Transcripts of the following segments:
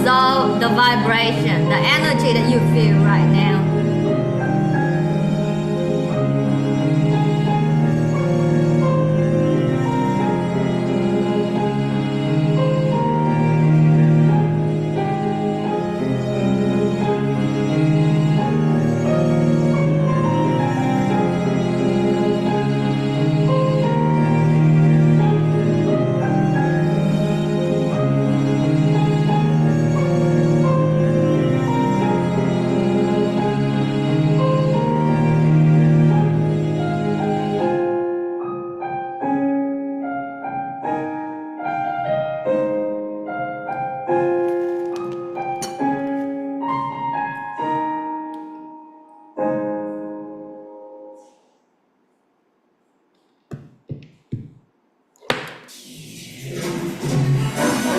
absorb the vibration, the energy that you feel right now.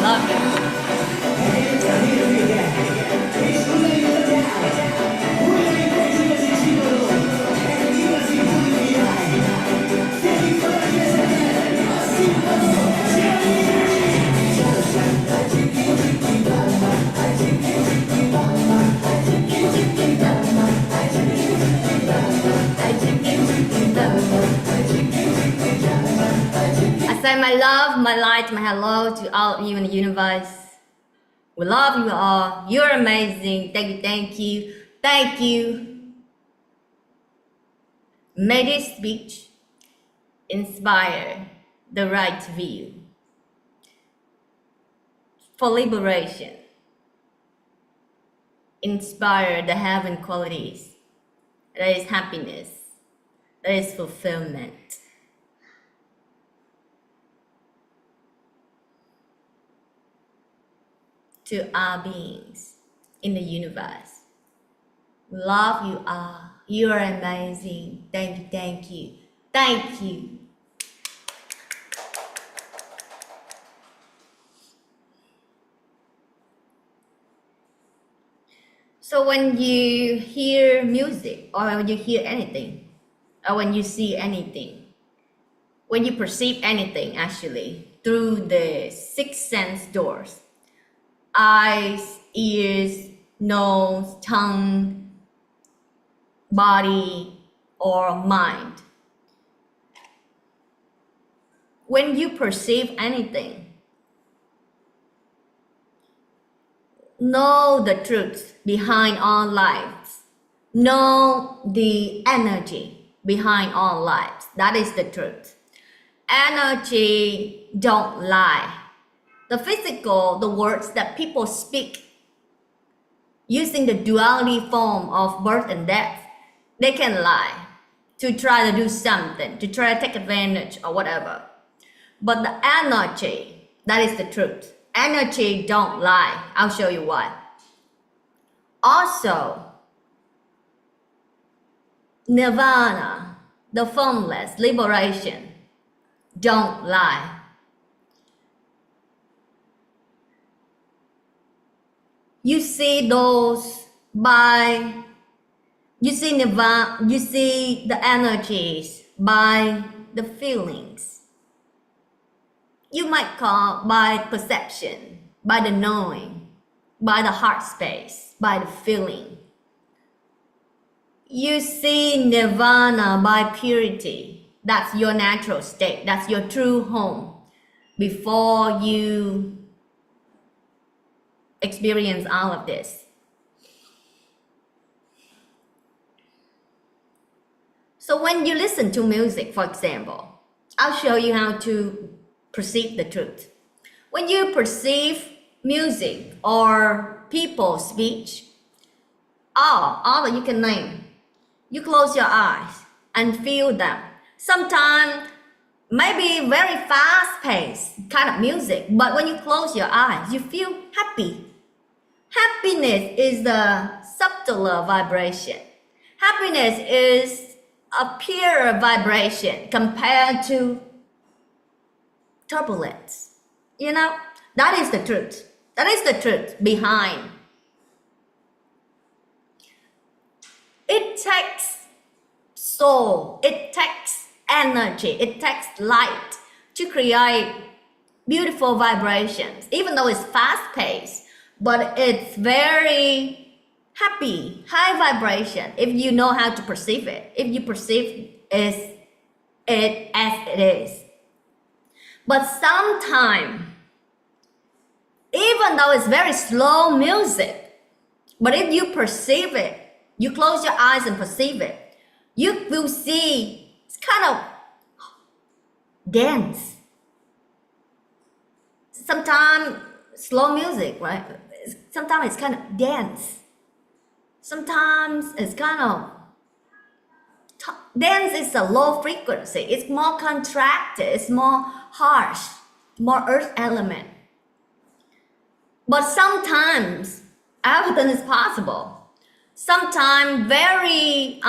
Love you. I send my love, my light, my hello to all of you in the universe. We love you all. You're amazing. Thank you, thank you, thank you. May this speech inspire the right view for liberation. Inspire the heaven qualities. That is happiness. That is fulfillment. To our beings in the universe. We love you all. You are amazing. Thank you, thank you, thank you. So when you hear music, or when you hear anything, or when you see anything, when you perceive anything actually, through the six sense doors, eyes, ears, nose, tongue, body, or mind. When you perceive anything, know the truth behind all lives. Know the energy behind all lives. That is the truth. Energy don't lie. The physical, the words that people speak using the duality form of birth and death, they can lie to try to do something, to try to take advantage or whatever. But the energy, that is the truth. Energy don't lie. I'll show you why. Also, nirvana, the formless liberation, don't lie. You see those you see nirvana, you see the energies by the feelings. You might call by perception, by the knowing, by the heart space, by the feeling. You see nirvana by purity. That's your natural state. That's your true home before you experience all of this. So when you listen to music, for example, I'll show you how to perceive the truth. When you perceive music or people's speech, all that you can name, you close your eyes and feel them. Sometimes maybe very fast-paced kind of music, but when you close your eyes, you feel happy. Happiness is the subtler vibration. Happiness is a pure vibration compared to turbulence. You know, that is the truth. That is the truth behind. It takes soul, it takes energy, it takes light to create beautiful vibrations. Even though it's fast-paced, but it's very happy, high vibration if you know how to perceive it, if you perceive it as it is. But sometimes, even though it's very slow music, but if you perceive it, you close your eyes and perceive it, you will see it's kind of dance. Sometimes slow music, right? Sometimes it's kind of dance. Sometimes it's kind of dance is a low frequency. It's more contracted. It's more harsh, more earth element. But sometimes everything is possible. Sometimes very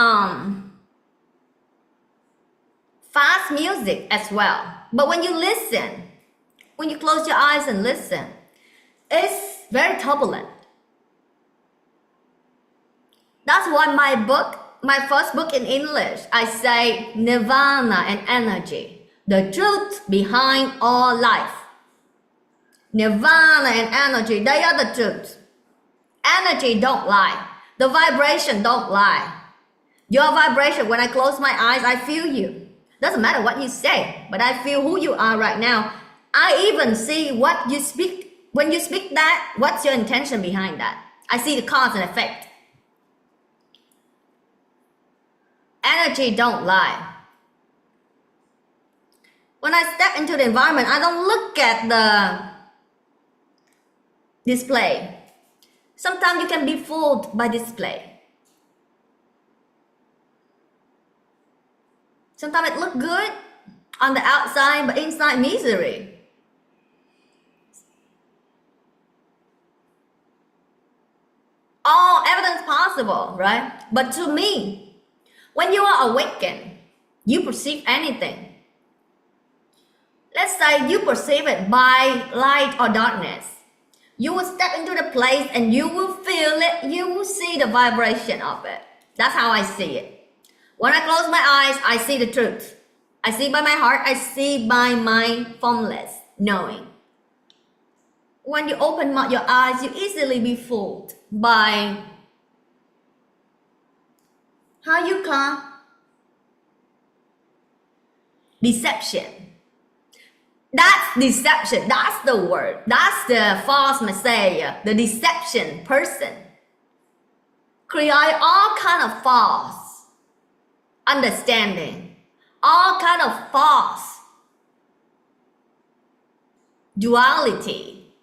fast music as well. But when you listen, when you close your eyes and listen, it's very turbulent. That's why my first book in English, I say Nirvana and energy, the truth behind all life. Nirvana and energy, they are the truth. Energy don't lie. The vibration don't lie. Your vibration, when I close my eyes, I feel you. Doesn't matter what you say, but I feel who you are right now. I even see what you speak. When you speak that, what's your intention behind that? I see the cause and effect. Energy don't lie. When I step into the environment, I don't look at the display. Sometimes you can be fooled by display. Sometimes it looks good on the outside, but inside misery. All evidence possible, right? But to me, when you are awakened, you perceive anything. Let's say you perceive it by light or darkness. You will step into the place and you will feel it. You will see the vibration of it. That's how I see it. When I close my eyes, I see the truth. I see by my heart. I see by my formless knowing. When you open your eyes, you easily be fooled by how you call deception. That's deception. That's the word. That's the false messiah, the deception person. Create all kind of false understanding, all kind of false duality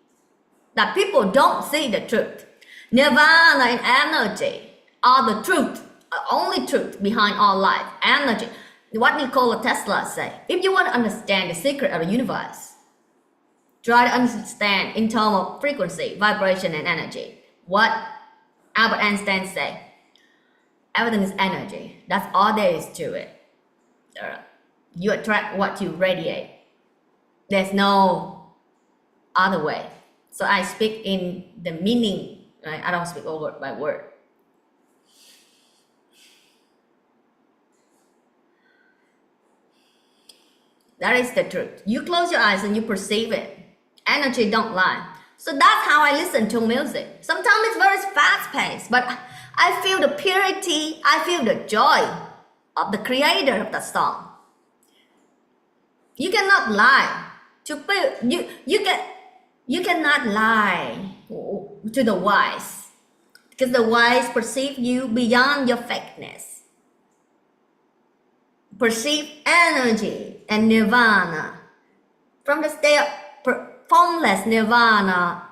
that people don't see the truth. Nirvana and energy are the truth, only truth behind all life. Energy. What Nikola Tesla say, if you want to understand the secret of the universe, try to understand in terms of frequency, vibration, and energy. What Albert Einstein say, everything is energy. That's all there is to it. You attract what you radiate. There's no other way. So I speak in the meaning, right? I don't speak word by word. That is the truth. You close your eyes and you perceive it. Energy don't lie. So that's how I listen to music. Sometimes it's very fast paced, but I feel the purity, I feel the joy of the creator of the song. You cannot lie. You cannot lie to the wise, because the wise perceive you beyond your fakeness. Perceive energy and nirvana. From the state of formless nirvana,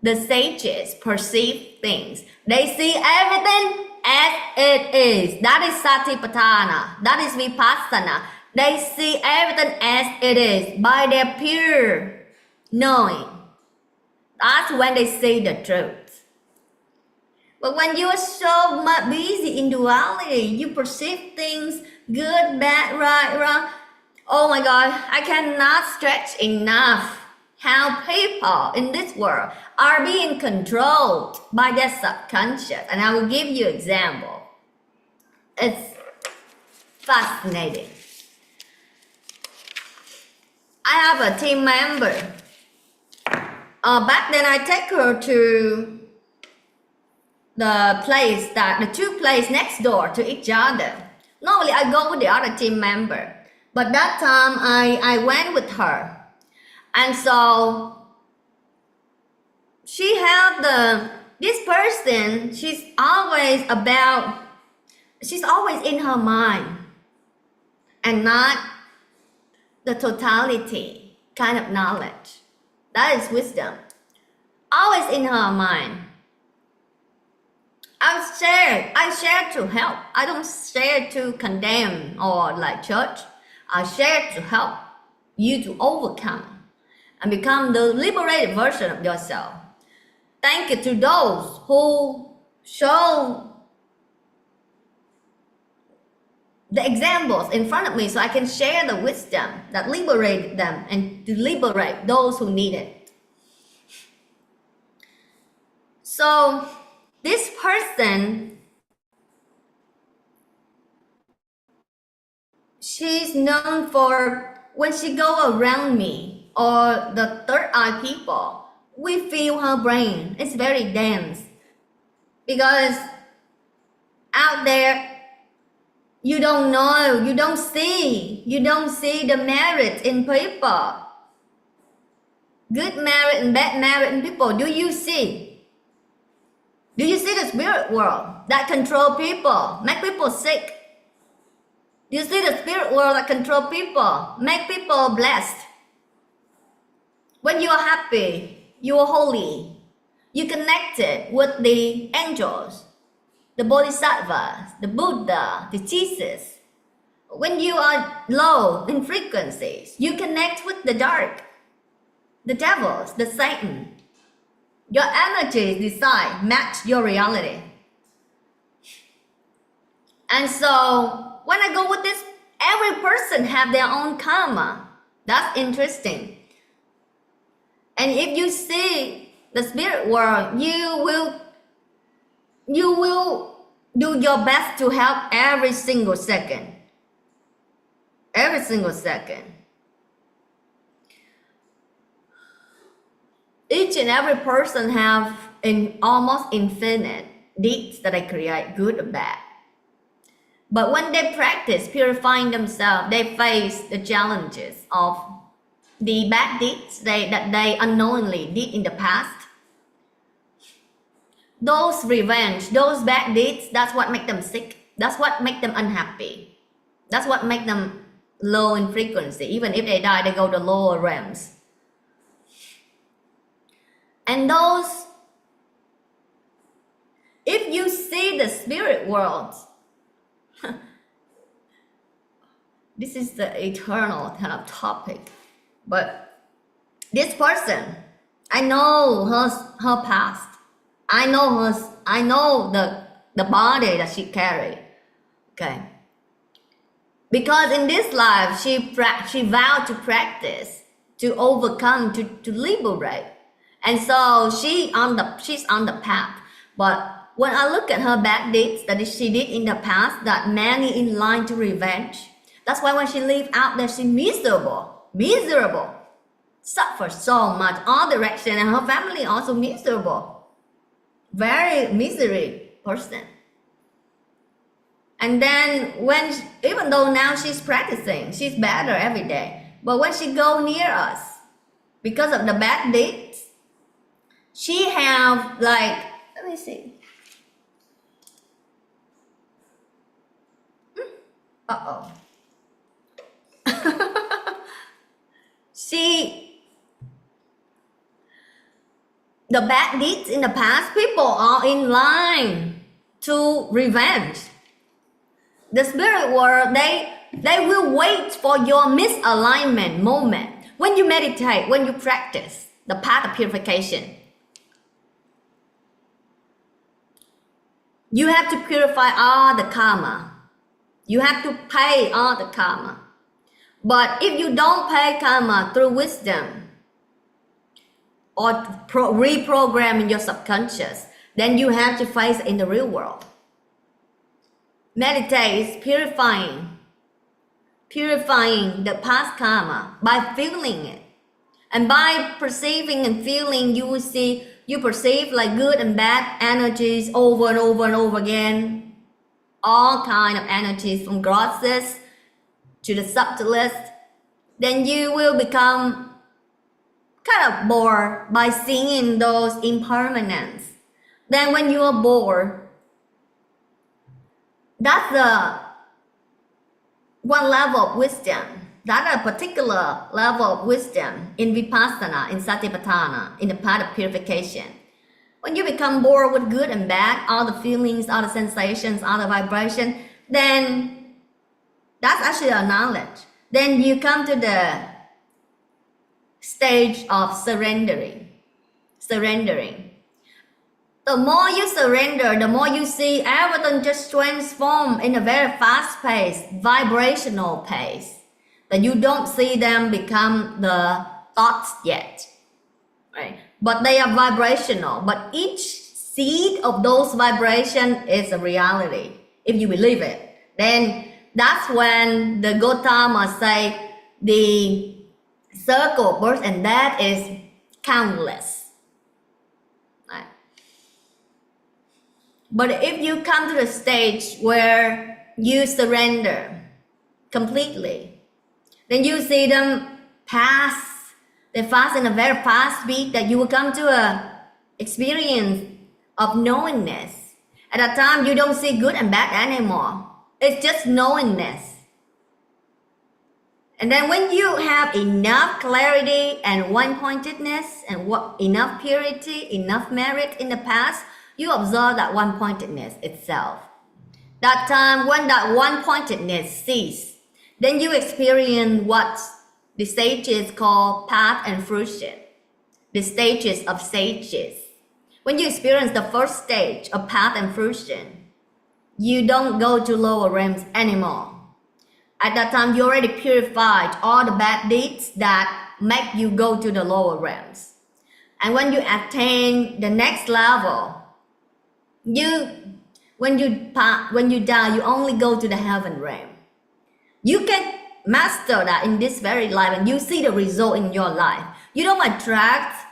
the sages perceive things. They see everything as it is. That is satipatthana. That is vipassana. They see everything as it is by their pure knowing. That's when they see the truth. But when you are so much busy in duality, you perceive things good, bad, right, wrong. Oh my God, I cannot stretch enough how people in this world are being controlled by their subconscious. And I will give you an example. It's fascinating. I have a team member. back then I take her to the place that the two places next door to each other. Normally I go with the other team member, but that time I went with her. And so she had this person, she's always in her mind and not the totality kind of knowledge. That is wisdom. Always in her mind. I share to help. I don't share to condemn or like judge. I share to help you to overcome and become the liberated version of yourself. Thank you to those who show the examples in front of me so I can share the wisdom that liberated them and to liberate those who need it. So this person, she's known for when she go around me or the third eye people, we feel her brain. It's very dense because out there you don't know, you don't see the merit in people. Good merit and bad merit in people. Do you see? Do you see the spirit world that control people, make people sick? Do you see the spirit world that control people, make people blessed? When you are happy, you are holy, you connected with the angels, the bodhisattvas, the Buddha, the Jesus. When you are low in frequencies, you connect with the dark, the devils, the Satan. Your energies decide, match your reality. And so when I go with this, every person have their own karma. That's interesting. And if you see the spirit world, you will do your best to help every single second. Every single second. Each and every person have almost infinite deeds that they create, good or bad. But when they practice purifying themselves, they face the challenges of the bad deeds that they unknowingly did in the past. Those revenge, those bad deeds, that's what make them sick. That's what make them unhappy. That's what make them low in frequency. Even if they die, they go to lower realms. And those, if you see the spirit world, this is the eternal kind of topic. But this person, I know her past. I know the body that she carried. Okay. Because in this life, she vowed to practice, to overcome, to liberate. And so she's on the path. But when I look at her bad deeds that she did in the past, that many in line to revenge, that's why when she lives out there, she's miserable, suffer so much, all direction, and her family also miserable, very misery person. And then even though now she's practicing, she's better every day, but when she go near us, because of the bad deeds, she have like, let me see. Uh-oh. The bad deeds in the past, people are in line to revenge. The spirit world, they will wait for your misalignment moment. When you meditate, when you practice the path of purification, you have to purify all the karma. You have to pay all the karma. But if you don't pay karma through wisdom or reprogramming your subconscious, then you have to face it in the real world. Meditate is purifying the past karma by feeling it. And by perceiving and feeling, you perceive like good and bad energies over and over and over again. All kind of energies from grossest to the subtlest. Then you will become kind of bored by seeing those impermanence. Then when you are bored, that's the one level of wisdom. That's a particular level of wisdom in Vipassana, in Satipatthana, in the path of purification. When you become bored with good and bad, all the feelings, all the sensations, all the vibration, then that's actually a knowledge. Then you come to the stage of surrendering. The more you surrender, the more you see everything just transform in a very fast-paced, vibrational pace. That you don't see them become the thoughts yet, right? But they are vibrational. But each seed of those vibrations is a reality. If you believe it, then that's when the Gautama say the circle of birth and death is countless. Right? But if you come to the stage where you surrender completely, then you see them pass. They pass in a very fast beat that you will come to a experience of knowingness. At that time, you don't see good and bad anymore. It's just knowingness. And then when you have enough clarity and one-pointedness and enough purity, enough merit in the past, you observe that one-pointedness itself. That time when that one-pointedness ceases, then you experience what the sages call path and fruition, the stages of sages. When you experience the first stage of path and fruition, you don't go to lower realms anymore. At that time, you already purified all the bad deeds that make you go to the lower realms. And when you attain the next level, when you die, you only go to the heaven realm. You can master that in this very life and you see the result in your life. You don't attract,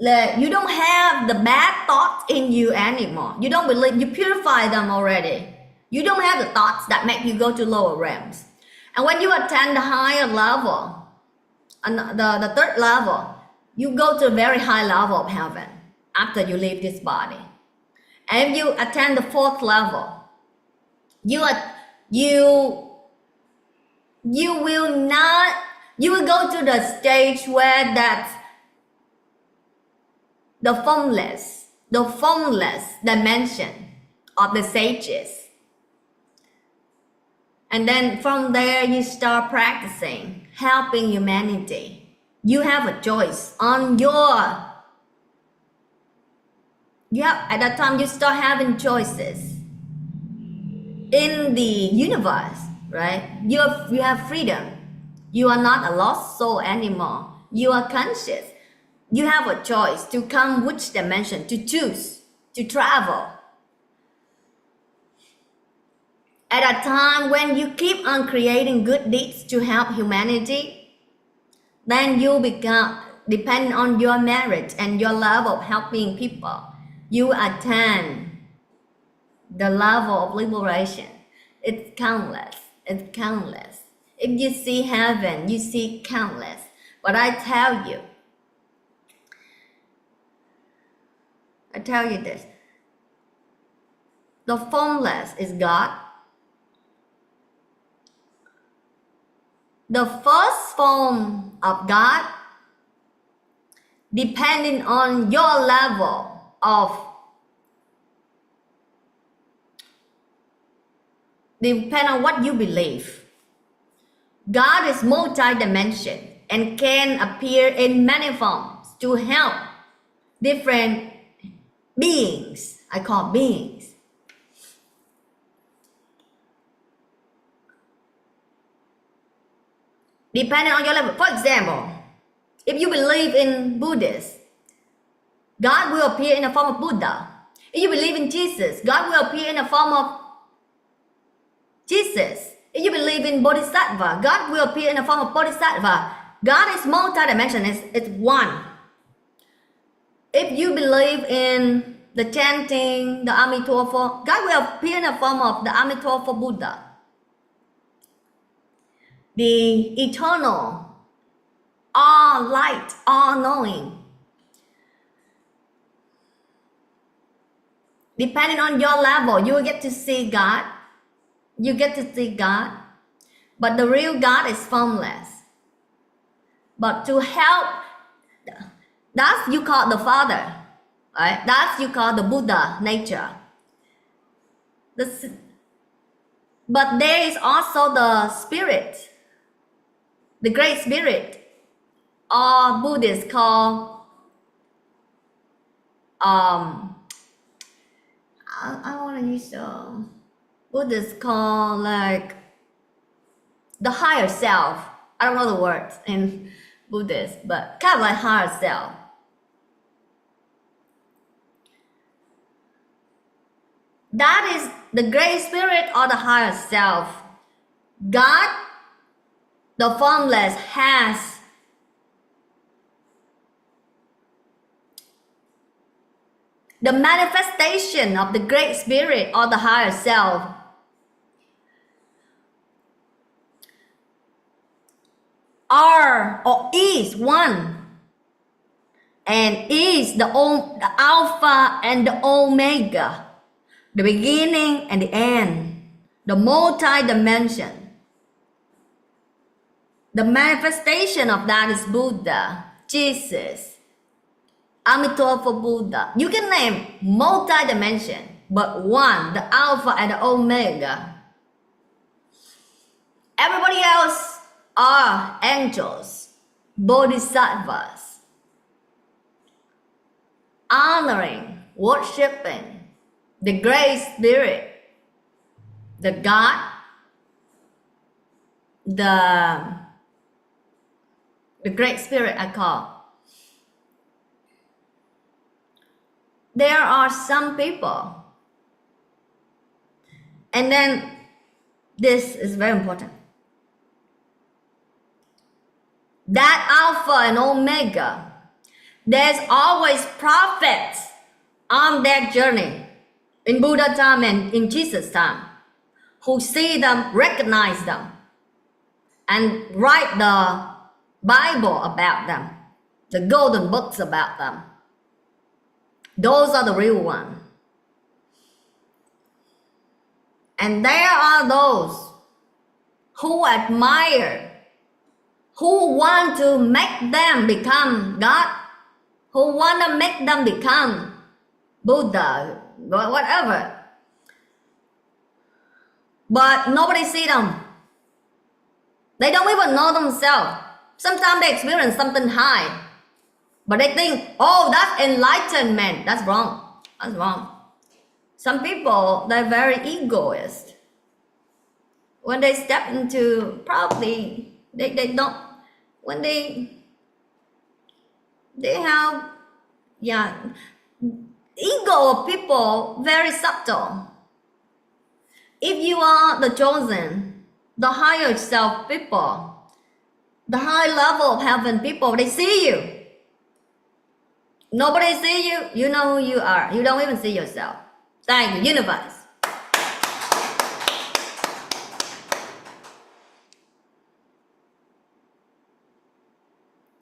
you don't have the bad thoughts in you anymore. You don't believe, you purify them already. You don't have the thoughts that make you go to lower realms. And when you attain the higher level, the third level, you go to a very high level of heaven after you leave this body. And if you attain the fourth level, you will go to the stage where that's the formless dimension of the sages. And then from there you start practicing, helping humanity. You have a choice on at that time you start having choices in the universe, right? You have freedom. You are not a lost soul anymore. You are conscious. You have a choice to come which dimension, to choose, to travel. At a time when you keep on creating good deeds to help humanity, then you become, depending on your merit and your level of helping people, you attain the level of liberation. It's countless. It's countless. If you see heaven, you see countless. But I tell you this. The formless is God. The first form of God, depending on your level of, depend on what you believe. God is multi-dimensional and can appear in many forms to help different beings. I call beings. Depending on your level. For example, if you believe in Buddhist, God will appear in the form of Buddha. If you believe in Jesus, God will appear in the form of Jesus. If you believe in Bodhisattva, God will appear in the form of Bodhisattva. God is multi-dimensional, it's one. If you believe in the chanting, the Amitabha, God will appear in the form of the Amitabha Buddha, the eternal, all light, all knowing. Depending on your level, you will get to see God. You get to see God. But the real God is formless. But to help, that's you call the Father. Right? That's you call the Buddha nature. But there is also the Spirit, the Great Spirit, or Buddhists call, I want to use Buddhists call like the higher self. I don't know the words in Buddhist, but kind of like higher self. That is the Great Spirit or the higher self. God, the formless, has the manifestation of the Great Spirit or the higher self are or is one, and is the Alpha and the Omega, the beginning and the end, the multi-dimension. The manifestation of that is Buddha, Jesus, Amitabha Buddha. You can name multi-dimension, but one, the Alpha and the Omega. Everybody else are angels, bodhisattvas, honoring, worshipping the Great Spirit, the God, the Great Spirit I call. There are some people, and then this is very important. That Alpha and Omega, there's always prophets on that journey in Buddha time and in Jesus time who see them, recognize them, and write the Bible about them, the golden books about them. Those are the real ones. And there are those who admire, who want to make them become God, who want to make them become Buddha, whatever. But nobody see them. They don't even know themselves. Sometimes they experience something high, but they think, oh, that's enlightenment. That's wrong. That's wrong. Some people, they're very egoist. When they step into, probably, they don't, when they have, ego of people, very subtle. If you are the chosen, the higher self people, the high level of heaven people, they see you. Nobody see you, you know who you are. You don't even see yourself. Thank you, universe.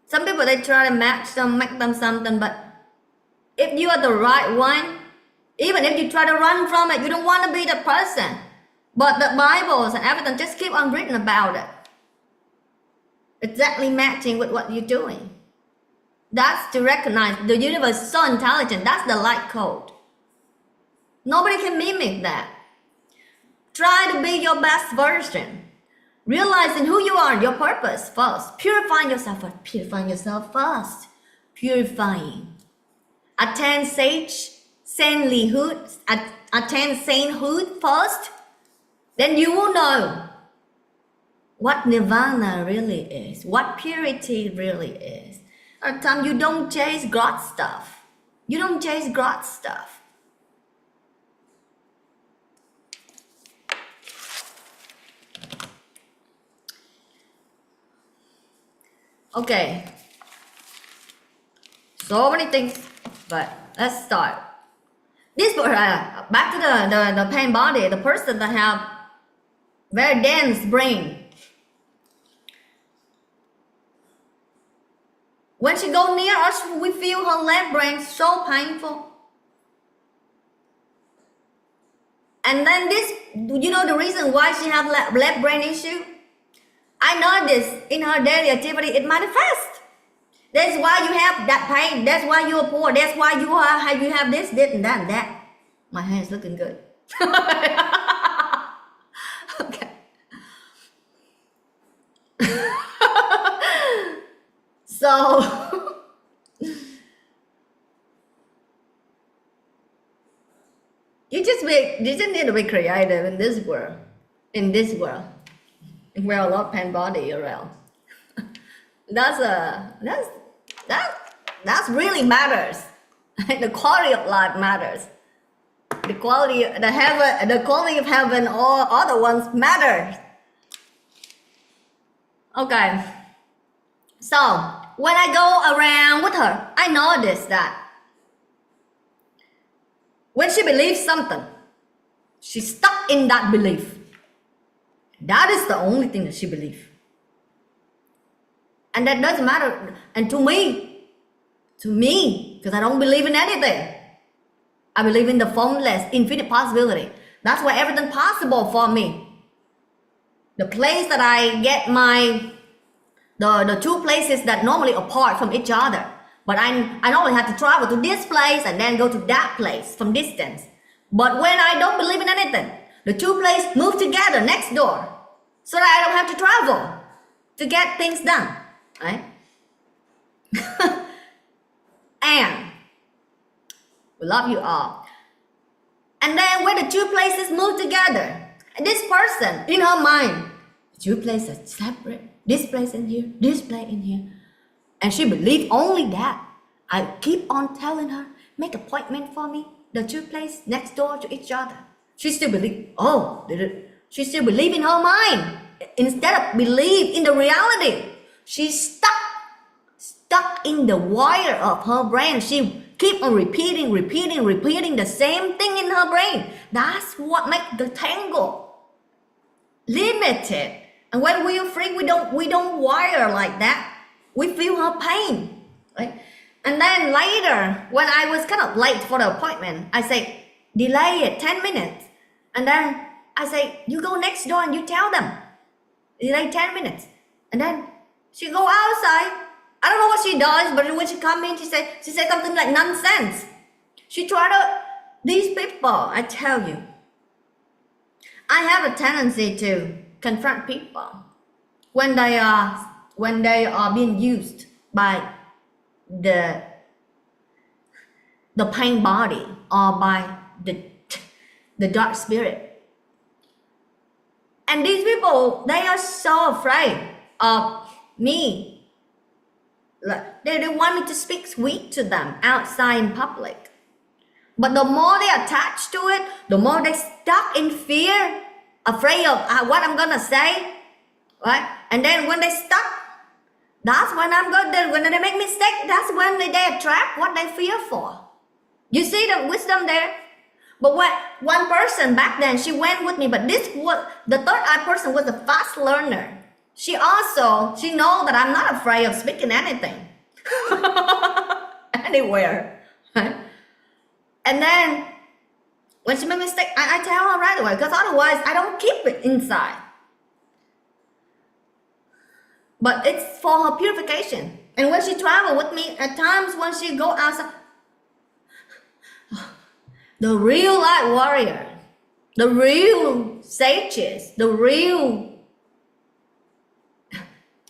Some people, they try to match them, make them something, but if you are the right one, even if you try to run from it, you don't want to be the person. But the Bibles and everything just keep on written about it. Exactly matching with what you're doing. That's to recognize the universe is so intelligent. That's the light code. Nobody can mimic that. Try to be your best version. Realizing who you are, your purpose first. Purifying yourself first. Purifying yourself first. Purifying. Attain saintlyhood. Attain sainthood first. Then you will know what nirvana really is. What purity really is. At the time you don't chase God stuff. You don't chase God stuff. Okay, so many things, but let's start. This back to the pain body, the person that have very dense brain. When she go near us, we feel her left brain so painful. And then this, you know the reason why she have left brain issue? I noticed in her daily activity, it manifests. That's why you have that pain. That's why you're poor. That's why you have this, and that, and that. My hair is looking good. Okay. So you just need to be creative in this world. In this world, where a lot of pain body around. That's really matters. The quality of life matters. The quality of heaven, or other ones matters. Okay. So when I go around with her, I notice that when she believes something, she's stuck in that belief. That is the only thing that she believes. And that doesn't matter. And to me, because I don't believe in anything, I believe in the formless, infinite possibility. That's why everything possible for me. The place that I get the two places that normally apart from each other. But I normally have to travel to this place and then go to that place from distance. But when I don't believe in anything, the two places move together next door, so that I don't have to travel to get things done, right? And we love you all. And then when the two places move together, this person in her mind, the two places are separate. This place in here, this place in here. And she believed only that. I keep on telling her, make appointment for me. The two places next door to each other. She still believe. She still believe in her mind instead of believe in the reality. She's stuck in the wire of her brain. She keep on repeating the same thing in her brain. That's what makes the tangle limited. And when we are free, we don't wire like that. We feel her pain, right? And then later, when I was kind of late for the appointment, I say, delay it 10 minutes. And then I say, you go next door and you tell them, delay 10 minutes. And then she go outside. I don't know what she does, but when she come in, she said something like nonsense. She tried to, these people, I tell you, I have a tendency to confront people when they are being used by the pain body or by the dark spirit. And these people, they are so afraid of me. Like, they want me to speak sweet to them outside in public. But the more they attach to it, the more they stuck in fear, afraid of what I'm gonna say, right? And then when they stuck, that's when when they make mistake, that's when they attract what they fear for. You see the wisdom there? But one person back then, she went with me, but this was, the third eye person was a fast learner. She know that I'm not afraid of speaking anything. Anywhere. Right? And then when she made a mistake, I tell her right away, because otherwise I don't keep it inside. But it's for her purification. And when she travel with me, at times when she go outside, the real light warrior, the real sages, the real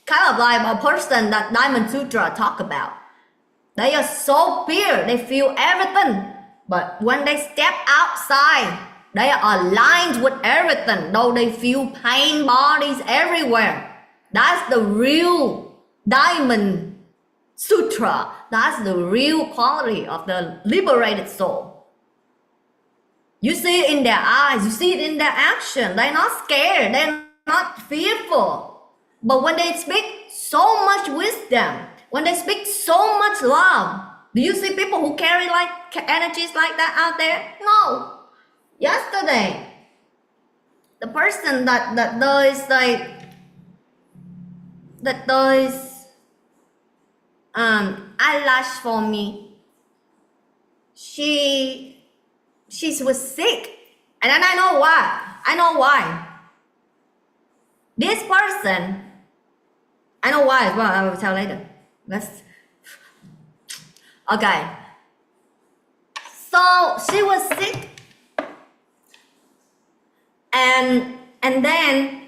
kind of like a person that Diamond Sutra talk about. They are so pure, they feel everything. But when they step outside, they are aligned with everything, though they feel pain bodies everywhere. That's the real Diamond Sutra. That's the real quality of the liberated soul. You see it in their eyes, you see it in their action. They're not scared, they're not fearful. But when they speak so much wisdom, when they speak so much love, do you see people who carry like energies like that out there? No. Yesterday, the person that does like eyelash for me, she was sick, and then I know why. I know why. This person, I know why as well. I will tell later. Let's. Okay. So she was sick, and then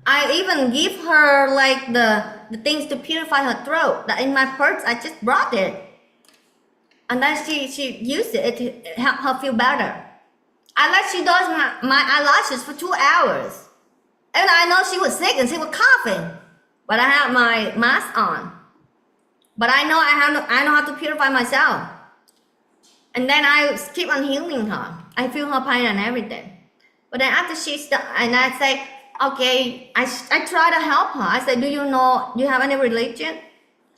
I even give her like the things to purify her throat. That in my purse, I just brought it, and then she used it to help her feel better. I let she does my eyelashes for 2 hours, and I know she was sick and she was coughing, but I have my mask on. But I know I know how to purify myself, and then I keep on healing her. I feel her pain and everything. But then after she stopped, and I say, okay, I try to help her. I say, do you have any religion?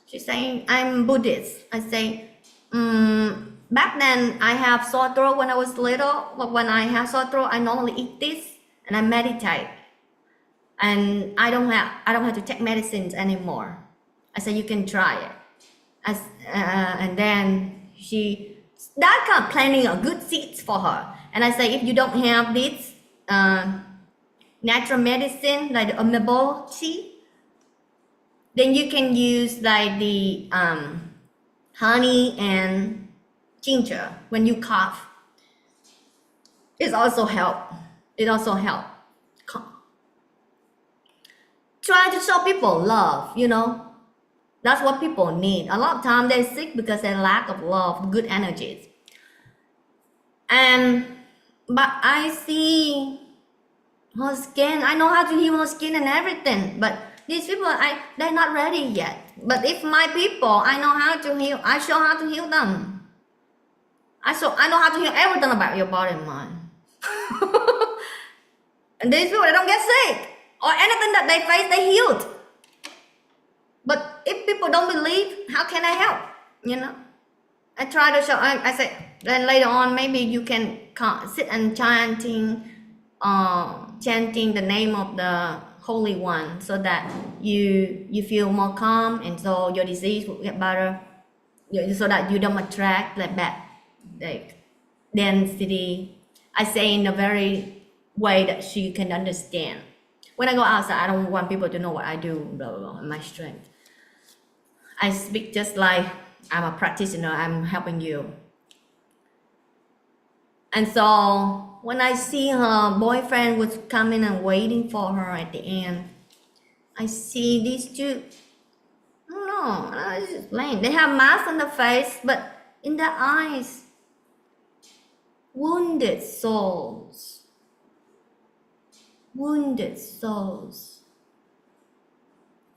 She's saying, I'm Buddhist. I say, back then I have sore throat when I was little. But when I have sore throat, I normally eat this and I meditate. And I don't have to take medicines anymore. I said, you can try it. And then that kind of planting a good seeds for her. And I say, if you don't have this natural medicine like the herbal tea, then you can use like the honey and ginger when you cough. It also help. Try to show people love, That's what people need. A lot of times they're sick because they lack of love, good energies. But I see her skin. I know how to heal her skin and everything. But these people, they're not ready yet. But if my people, I know how to heal. I show how to heal them. I know how to heal everything about your body and mind. And these people, they don't get sick. Or anything that they face, they healed. But if people don't believe, how can I help? I try to show. I say, then later on, maybe you can sit and chanting the name of the Holy One, so that you feel more calm, and so your disease will get better. So that you don't attract like bad, like density. I say in a very way that she can understand. When I go outside, I don't want people to know what I do, blah blah blah, my strength. I speak just like I'm a practitioner, I'm helping you. And so when I see her boyfriend was coming and waiting for her at the end, I see these two, it's just plain. They have masks on the face, but in their eyes, wounded souls. Wounded souls.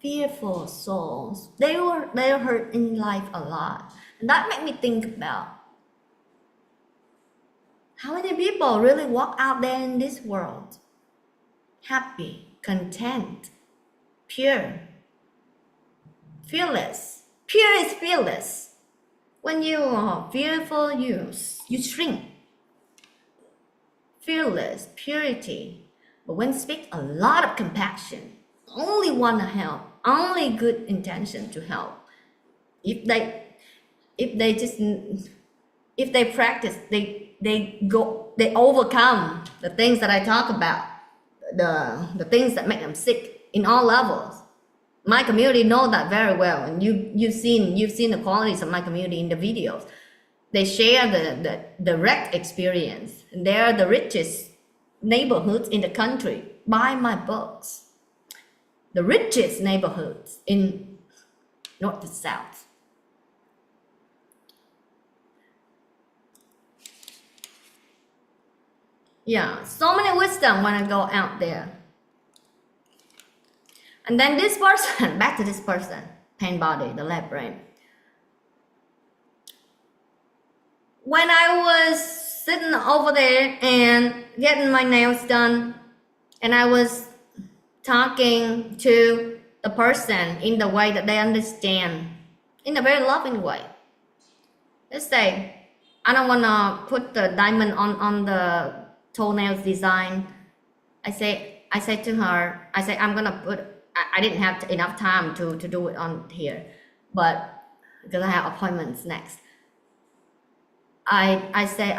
Fearful souls. They're hurt in life a lot. And that made me think about how many people really walk out there in this world happy, content, pure, fearless. Pure is fearless. When you are fearful, you shrink. Fearless, purity. But when speak a lot of compassion, only want to help, only good intention to help. If they practice, they overcome the things that I talk about, the things that make them sick in all levels. My community know that very well, and you've seen the qualities of my community in the videos. They share the direct experience. They're the richest neighborhoods in the country. Buy my books. The richest neighborhoods in north to south. Yeah, so many wisdom when I go out there. And then this person, back to this person, pain body, the left brain. When I was sitting over there and getting my nails done, and I was talking to the person in the way that they understand, in a very loving way. Let's say, I don't want to put the diamond on the toenails design. I say to her, I say, I'm gonna put, I didn't have enough time to do it on here, but because I have appointments next. I say,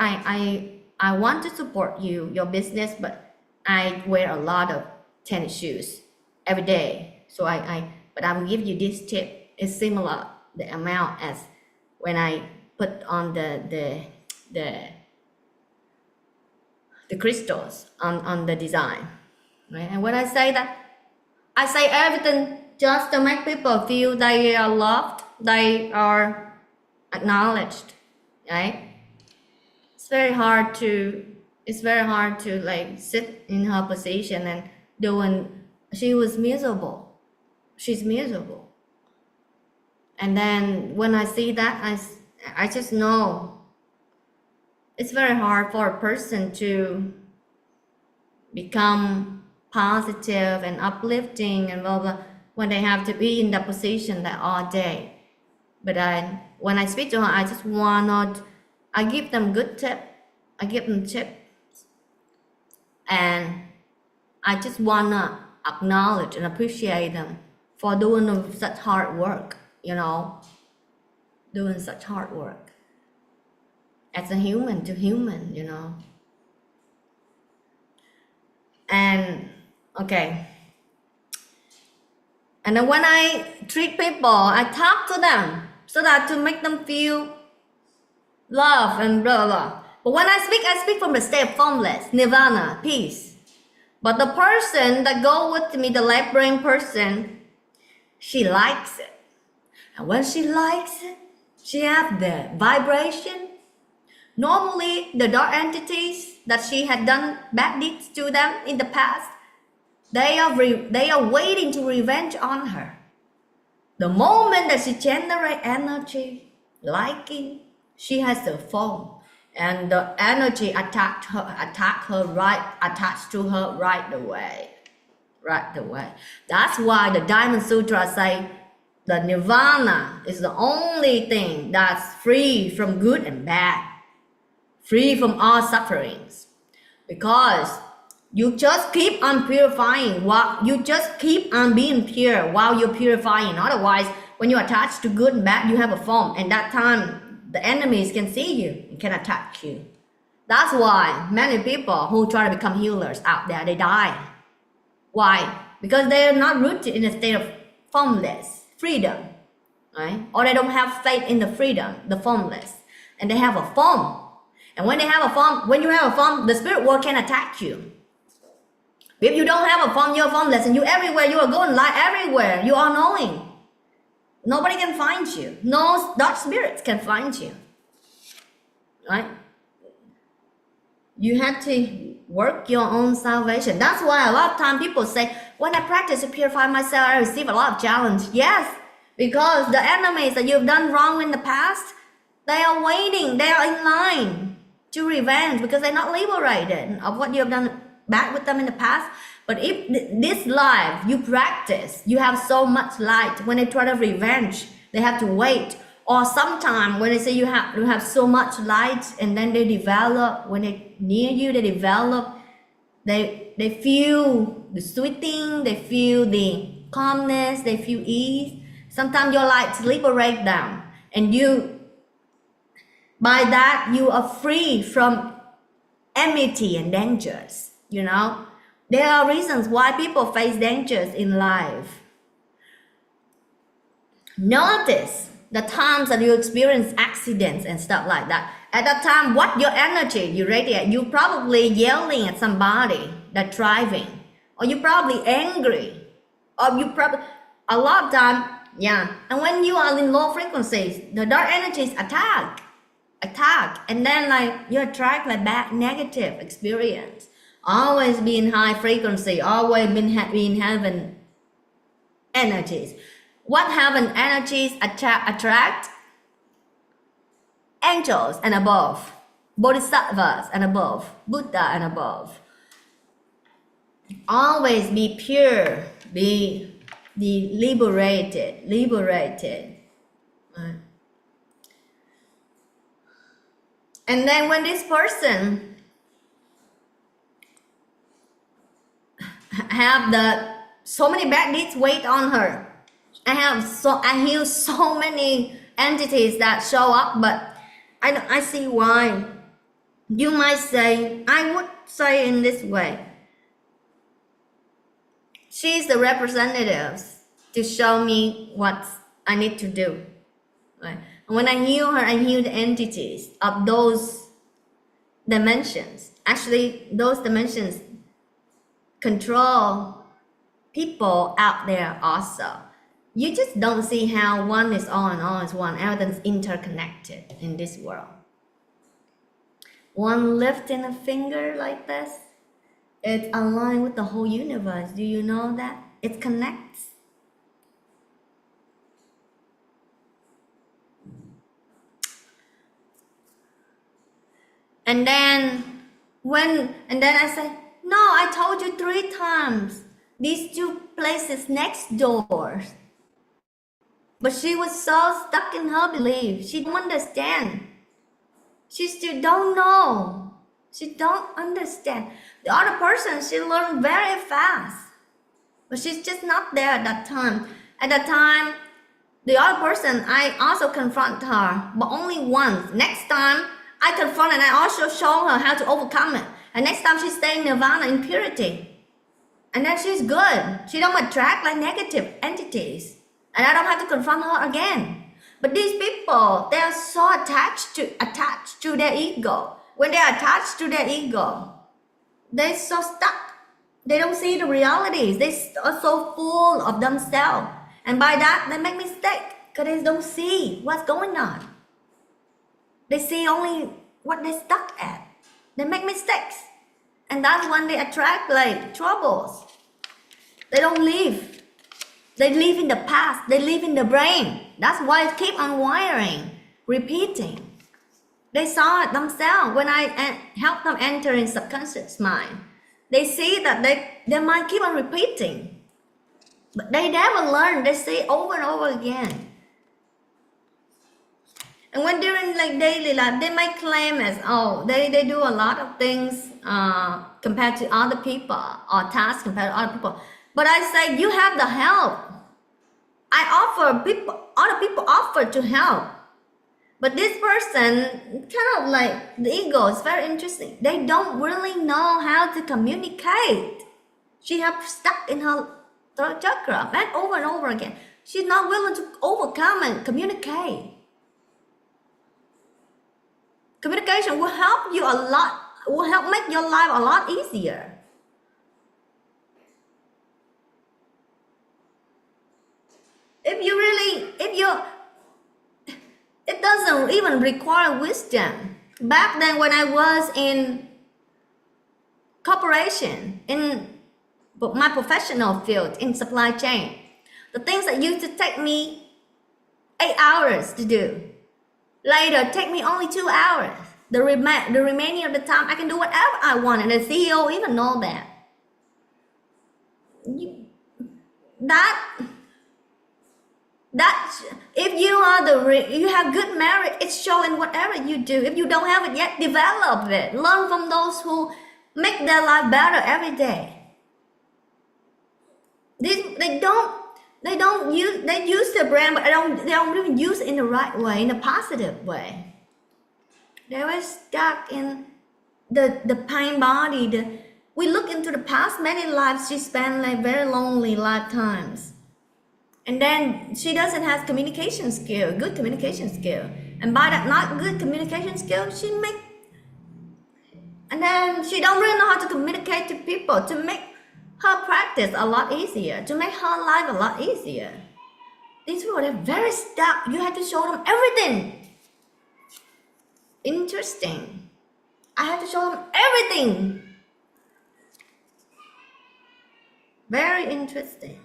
I want to support you, your business, but I wear a lot of tennis shoes every day. So but I will give you this tip. It's similar, the amount as when I put on the crystals on the design, right? And when I say that, I say everything just to make people feel they are loved, they are acknowledged, right? It's very hard to like sit in her position and doing. She was miserable. She's miserable. And then when I see that, I just know it's very hard for a person to become positive and uplifting and blah blah when they have to be in that position that all day. But when I speak to her, I just want, I give them good tip. I give them tips, and I just wanna acknowledge and appreciate them for doing such hard work. Doing such hard work as a human to human. And okay. And then when I treat people, I talk to them so that to make them feel love and blah blah. But when I speak from the state of formless, nirvana, peace. But the person that go with me, the left brain person, she likes it. And when she likes it, she have the vibration. Normally, the dark entities that she had done bad deeds to them in the past, they are waiting to revenge on her. The moment that she generates energy, liking, she has the form, and the energy attached to her right away. That's why the Diamond Sutra say the nirvana is the only thing that's free from good and bad, free from all sufferings, because you just keep on purifying, you just keep on being pure while you're purifying. Otherwise, when you attach to good and bad, you have a form, and that time the enemies can see you and can attack you. That's why many people who try to become healers out there, they die. Why? Because they are not rooted in a state of formless freedom, right? Or they don't have faith in the freedom, the formless, and they have a form. And when you have a form, the spirit world can attack you. If you don't have a form, you're formless, and you everywhere, you are going light everywhere. You are knowing. Nobody can find you. No dark spirits can find you, right? You have to work your own salvation. That's why a lot of time people say, when I practice to purify myself, I receive a lot of challenge. Yes, because the enemies that you've done wrong in the past, they are waiting. They are in line to revenge because they're not liberated of what you have done bad with them in the past. But if this life you practice, you have so much light. When they try to revenge, they have to wait. Or sometimes when they say you have so much light, and then they develop, when they near you, they develop, they feel the soothing, they feel the calmness, they feel ease. Sometimes your light liberate them, and by that you are free from enmity and dangers. There are reasons why people face dangers in life. Notice the times that you experience accidents and stuff like that. At that time, what your energy you radiate, you probably yelling at somebody that's driving, or you probably angry, or you probably, a lot of time, yeah. And when you are in low frequencies, the dark energies attack, and then like you attract like bad negative experience. Always be in high frequency, always be in heaven energies. What heaven energies attract? Angels and above, bodhisattvas and above, Buddha and above. Always be pure, be liberated. Right. And then when this person have the so many bad deeds weight on her, I hear so many entities that show up, but I see why. You might say, I would say in this way, she's the representative to show me what I need to do. Right? And when I heal her, I heal the entities of those dimensions. Actually, those dimensions control people out there also. You just don't see how one is all and all is one. Everything's interconnected in this world. One lifting a finger like this, it's aligned with the whole universe. Do you know that? It connects. And then I say, no, I told you 3 times. These 2 places next door. But she was so stuck in her belief. She don't understand. She still don't know. She don't understand. The other person, she learned very fast. But she's just not there at that time. At that time, the other person, I also confront her, but only once. Next time, I confront and I also show her how to overcome it. And next time, she stay in nirvana, in purity. And then she's good. She don't attract like negative entities. And I don't have to confront her again. But these people, they are so attached to their ego. When they are attached to their ego, they're so stuck. They don't see the realities. They are so full of themselves. And by that, they make mistakes because they don't see what's going on. They see only what they're stuck at. They make mistakes. And that's when they attract like troubles. They don't live. They live in the past. They live in the brain. That's why it keeps on wiring, repeating. They saw it themselves when I help them enter in subconscious mind. They see that their mind keep on repeating. But they never learn. They say over and over again. And when during like daily life, they might claim as, oh, they do a lot of things compared to other people, or tasks compared to other people. But I say, you have the help. Other people offer to help. But this person, kind of like, the ego is very interesting. They don't really know how to communicate. She has stuck in her throat chakra, over and over again. She's not willing to overcome and communicate. Communication will help you a lot, will help make your life a lot easier. It doesn't even require wisdom. Back then when I was in corporation, in my professional field, in supply chain, the things that used to take me 8 hours to do, later take me only 2 hours. The remaining of the time, I can do whatever I want, and the CEO even know that. That if you are you have good merit, it's showing whatever you do. If you don't have it yet, develop it. Learn from those who make their life better every day. They use their brain, but they don't even use it in the right way, in a positive way. They were stuck in the pain body. We look into the past, many lives she spent like very lonely lifetimes. And then she doesn't have communication skill, good communication skill. And by that not good communication skill, and then she don't really know how to communicate to people, to make her practice a lot easier, to make her life a lot easier. These people are very stuck. You have to show them everything. Interesting. I have to show them everything. Very interesting.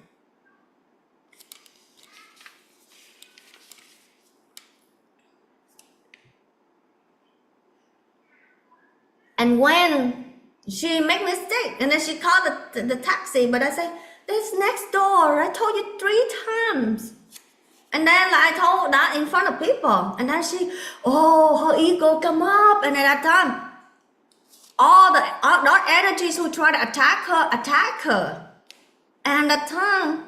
And when she make mistake, and then she called the taxi, but I say, this next door, I told you 3 times. And then like, I told that in front of people, and then her ego come up, and at that time, all the dark energies who try to attack her. And at the time,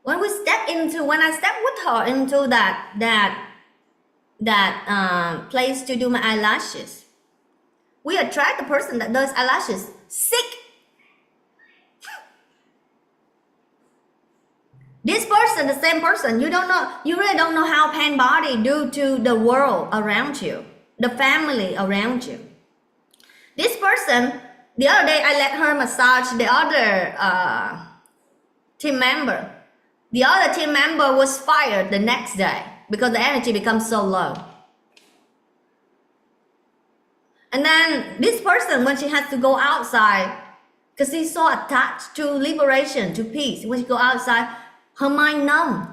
when I step with her into that place to do my eyelashes, we attract the person that does eyelashes sick. This person, the same person, you really don't know how pain body do to the world around you, the family around you. This person, the other day I let her massage the other team member. The other team member was fired the next day because the energy becomes so low. And then this person, when she has to go outside, because she's so attached to liberation, to peace, when she go outside, her mind numb.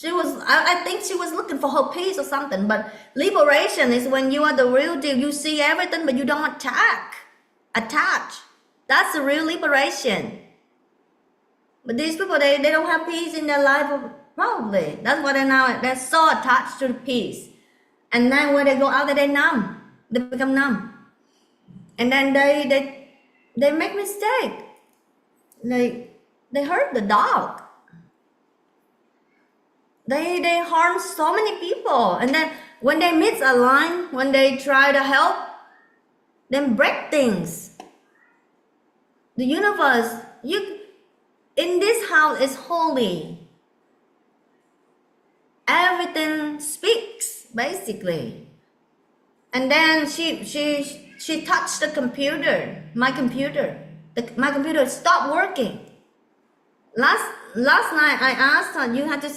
I think she was looking for her peace or something, but liberation is when you are the real deal. You see everything, but you don't attach. That's the real liberation. But these people, they don't have peace in their life, probably. That's why they're so attached to the peace. And then when they go out there, they numb. They become numb. And then they make mistake. They hurt the dog. They harm so many people. And then when they misalign, when they try to help, then break things. The universe, in this house is holy. Everything speaks, basically. And then she touched the computer, my computer. My computer stopped working. Last night I asked her, you have to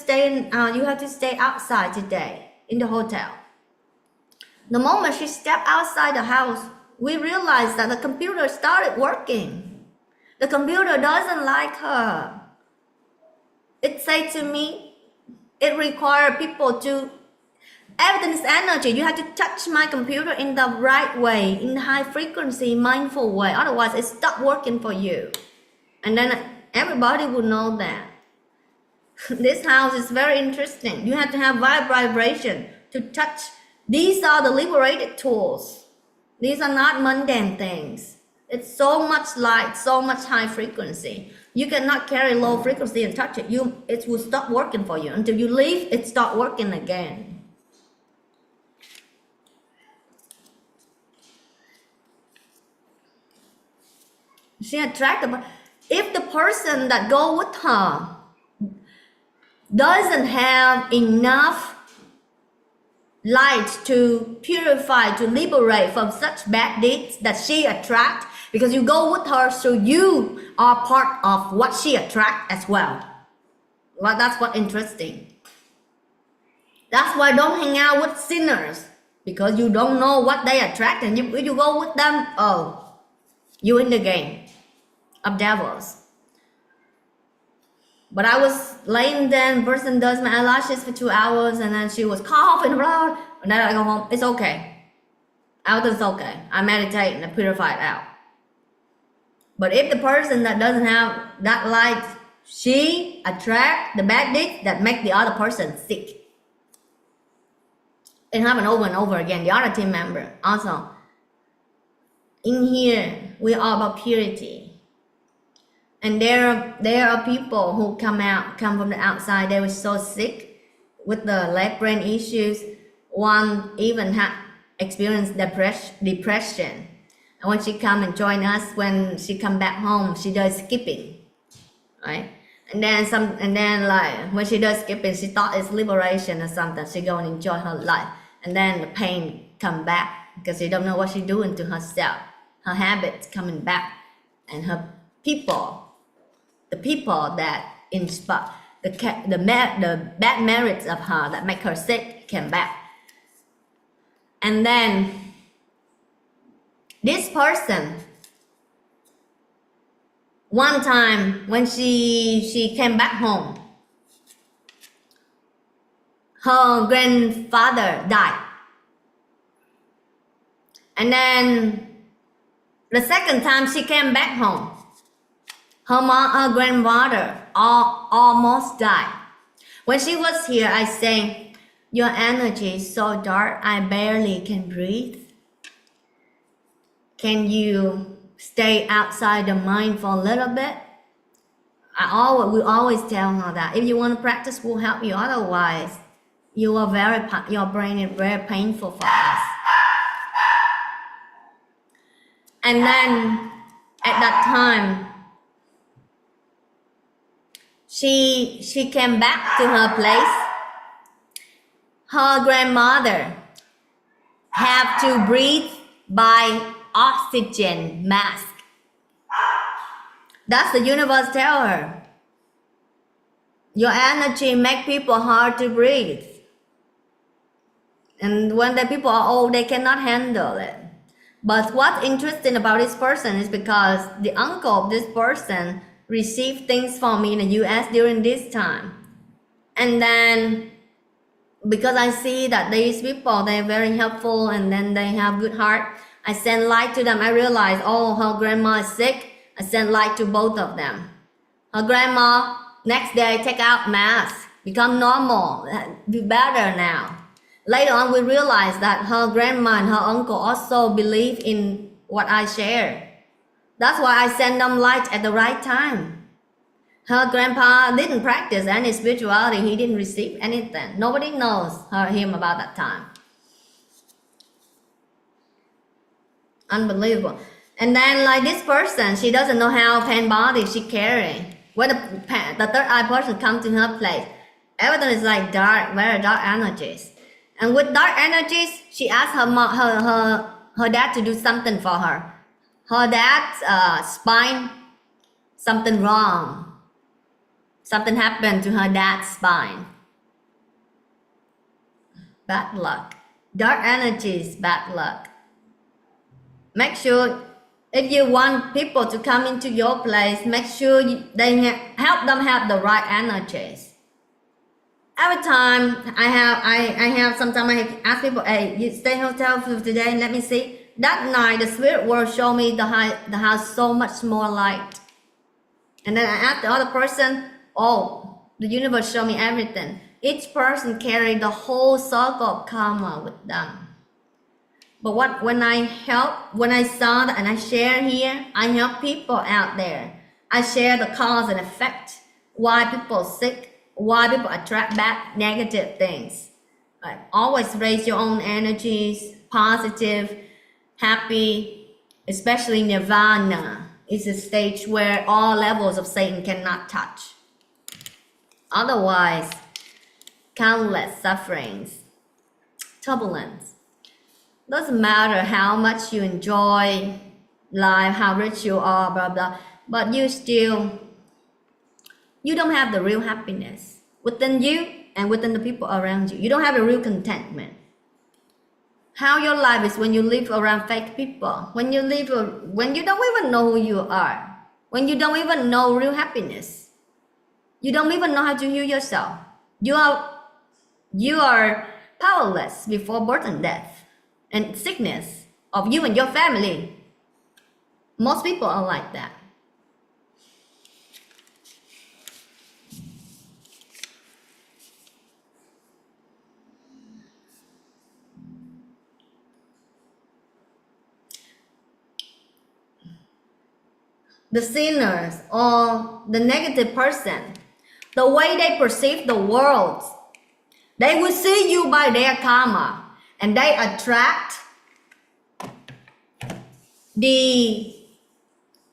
stay outside today in the hotel. The moment she stepped outside the house, we realized that the computer started working. The computer doesn't like her. It said to me, it requires people to, everything is energy. You have to touch my computer in the right way, in high frequency, mindful way. Otherwise, it stopped working for you. And then everybody would know that. This house is very interesting. You have to have vibration to touch. These are the liberated tools. These are not mundane things. It's so much light, so much high frequency. You cannot carry low frequency and touch it. It will stop working for you. Until you leave, it start working again. She attracted. If the person that go with her doesn't have enough light to purify, to liberate from such bad deeds that she attract, because you go with her, so you are part of what she attract as well. Well, that's what interesting. That's why don't hang out with sinners, because you don't know what they attract, and if you go with them, oh, you in the game of devils. But I was laying there, person does my eyelashes for 2 hours, and then she was coughing, blah, and then I go home. It's okay. Everything's okay. I meditate and I purify it out. But if the person that doesn't have that light, she attract the bad deeds that make the other person sick. It happened over and over again. The other team member also. In here, we are about purity. And there are people who come from the outside. They were so sick with the leg brain issues. One even had experienced depression. And when she come and join us, when she come back home, she does skipping, right? And then like when she does skipping, she thought it's liberation or something. She go and enjoy her life. And then the pain come back because she don't know what she's doing to herself. Her habits coming back, and her people. The people that inspire the bad merits of her that make her sick came back. And then this person, one time when she came back home, her grandfather died. And then The second time she came back home, her grandmother almost died. When she was here, I sang, "Your energy is so dark, I barely can breathe. Can you stay outside the mind for a little bit?" We always tell her that if you want to practice, we'll help you. Otherwise, your brain is very painful for us. And then at that time, she came back to her place. Her grandmother have to breathe by oxygen mask. That's the universe tell her. Your energy make people hard to breathe. And when the people are old, they cannot handle it. But what's interesting about this person is because the uncle of this person received things from me in the US during this time. And then because I see that these people, they're very helpful and then they have good heart, I send light to them. I realize, oh, her grandma is sick. I send light to both of them. Her grandma, next day, take out mask, become normal, do better now. Later on, we realized that her grandma and her uncle also believe in what I share. That's why I send them light at the right time. Her grandpa didn't practice any spirituality. He didn't receive anything. Nobody knows him about that time. Unbelievable. And then like this person, she doesn't know how pain body she carry. When the third eye person comes to her place, everything is like dark, very dark energies. And with dark energies, she asked her dad to do something for her. Her dad's spine, something wrong. Something happened to her dad's spine. Bad luck. Dark energies, bad luck. Make sure if you want people to come into your place, make sure help them have the right energies. Every time sometimes I ask people, hey, you stay hotel for today, let me see. That night, the spirit world show me the house so much more light. And then I ask the other person, oh, the universe show me everything. Each person carry the whole circle of karma with them. But when I saw that and I share here, I help people out there. I share the cause and effect, why people sick, why people attract bad, negative things. Right? Always raise your own energies, positive, happy, especially nirvana is a stage where all levels of Satan cannot touch. Otherwise, countless sufferings, turbulence. Doesn't matter how much you enjoy life, how rich you are, blah, blah, but you don't have the real happiness within you and within the people around you. You don't have a real contentment. How your life is when you live around fake people, when you don't even know who you are, when you don't even know real happiness. You don't even know how to heal yourself. You are powerless before birth and death and sickness of you and your family. Most people are like that. The sinners or the negative person, the way they perceive the world, they will see you by their karma and they attract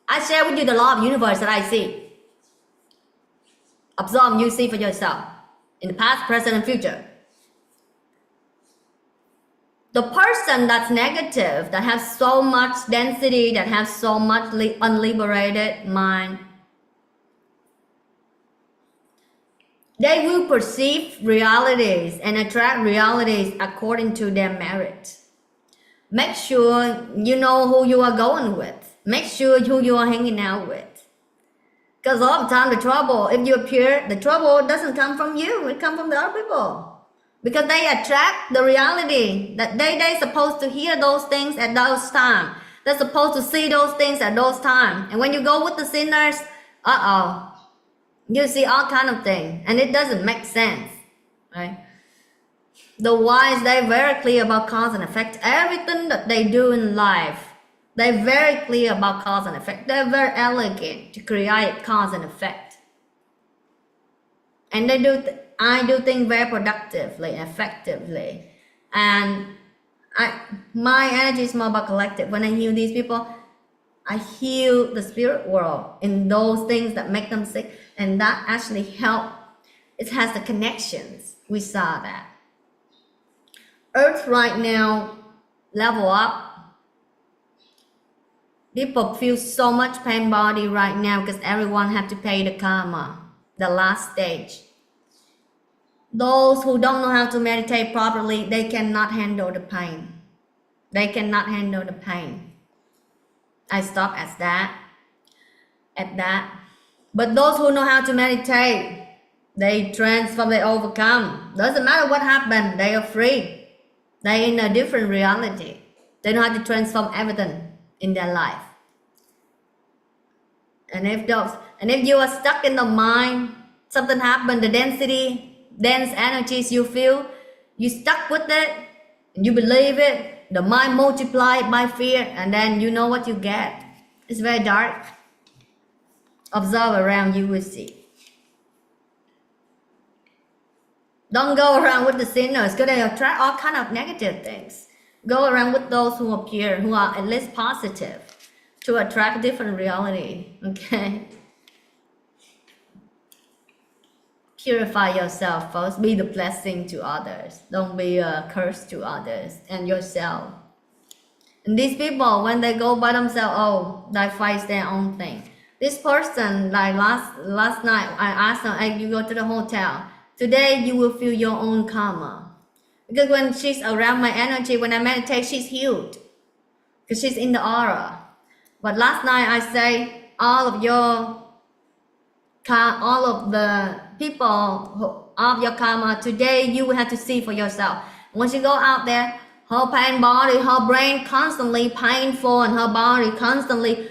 I share with you the law of the universe that I see. Absorb, you see for yourself in the past, present, and future. The person that's negative, that has so much density, that has so much unliberated mind, they will perceive realities and attract realities according to their merit. Make sure you know who you are going with. Make sure who you are hanging out with. Because all the time the trouble, if you appear, the trouble doesn't come from you, it comes from the other people. Because they attract the reality that they're supposed to hear those things at those times. They're supposed to see those things at those times. And when you go with the sinners, you see all kind of things, and it doesn't make sense, right? The wise, they're very clear about cause and effect. Everything that they do in life, they're very clear about cause and effect. They're very elegant to create cause and effect. And I do things very productively, effectively. And my energy is more about collective. When I heal these people, I heal the spirit world in those things that make them sick. And that actually helps. It has the connections. We saw that. Earth right now, level up. People feel so much pain body right now because everyone have to pay the karma, the last stage. Those who don't know how to meditate properly, they cannot handle the pain. They cannot handle the pain. I stop at that. But those who know how to meditate, they transform, they overcome. Doesn't matter what happened, they are free. They're in a different reality. They know how to transform everything in their life. And if you are stuck in the mind, something happened, the dense energies you feel, you stuck with it, you believe it, the mind multiplied by fear, and then you know what you get. It's very dark. Observe around, you will see. Don't go around with the sinners because they attract all kind of negative things. Go around with those who are pure, who are at least positive, to attract different reality. Okay? Purify yourself first. Be the blessing to others. Don't be a curse to others and yourself. And these people, when they go by themselves, they face their own thing. This person, like last night, I asked them, hey, you go to the hotel. Today, you will feel your own karma. Because when she's around my energy, when I meditate, she's healed. Because she's in the aura. But last night, I say, all of the people of your karma, today, you will have to see for yourself. When she go out there, her pain body, her brain constantly painful, and her body constantly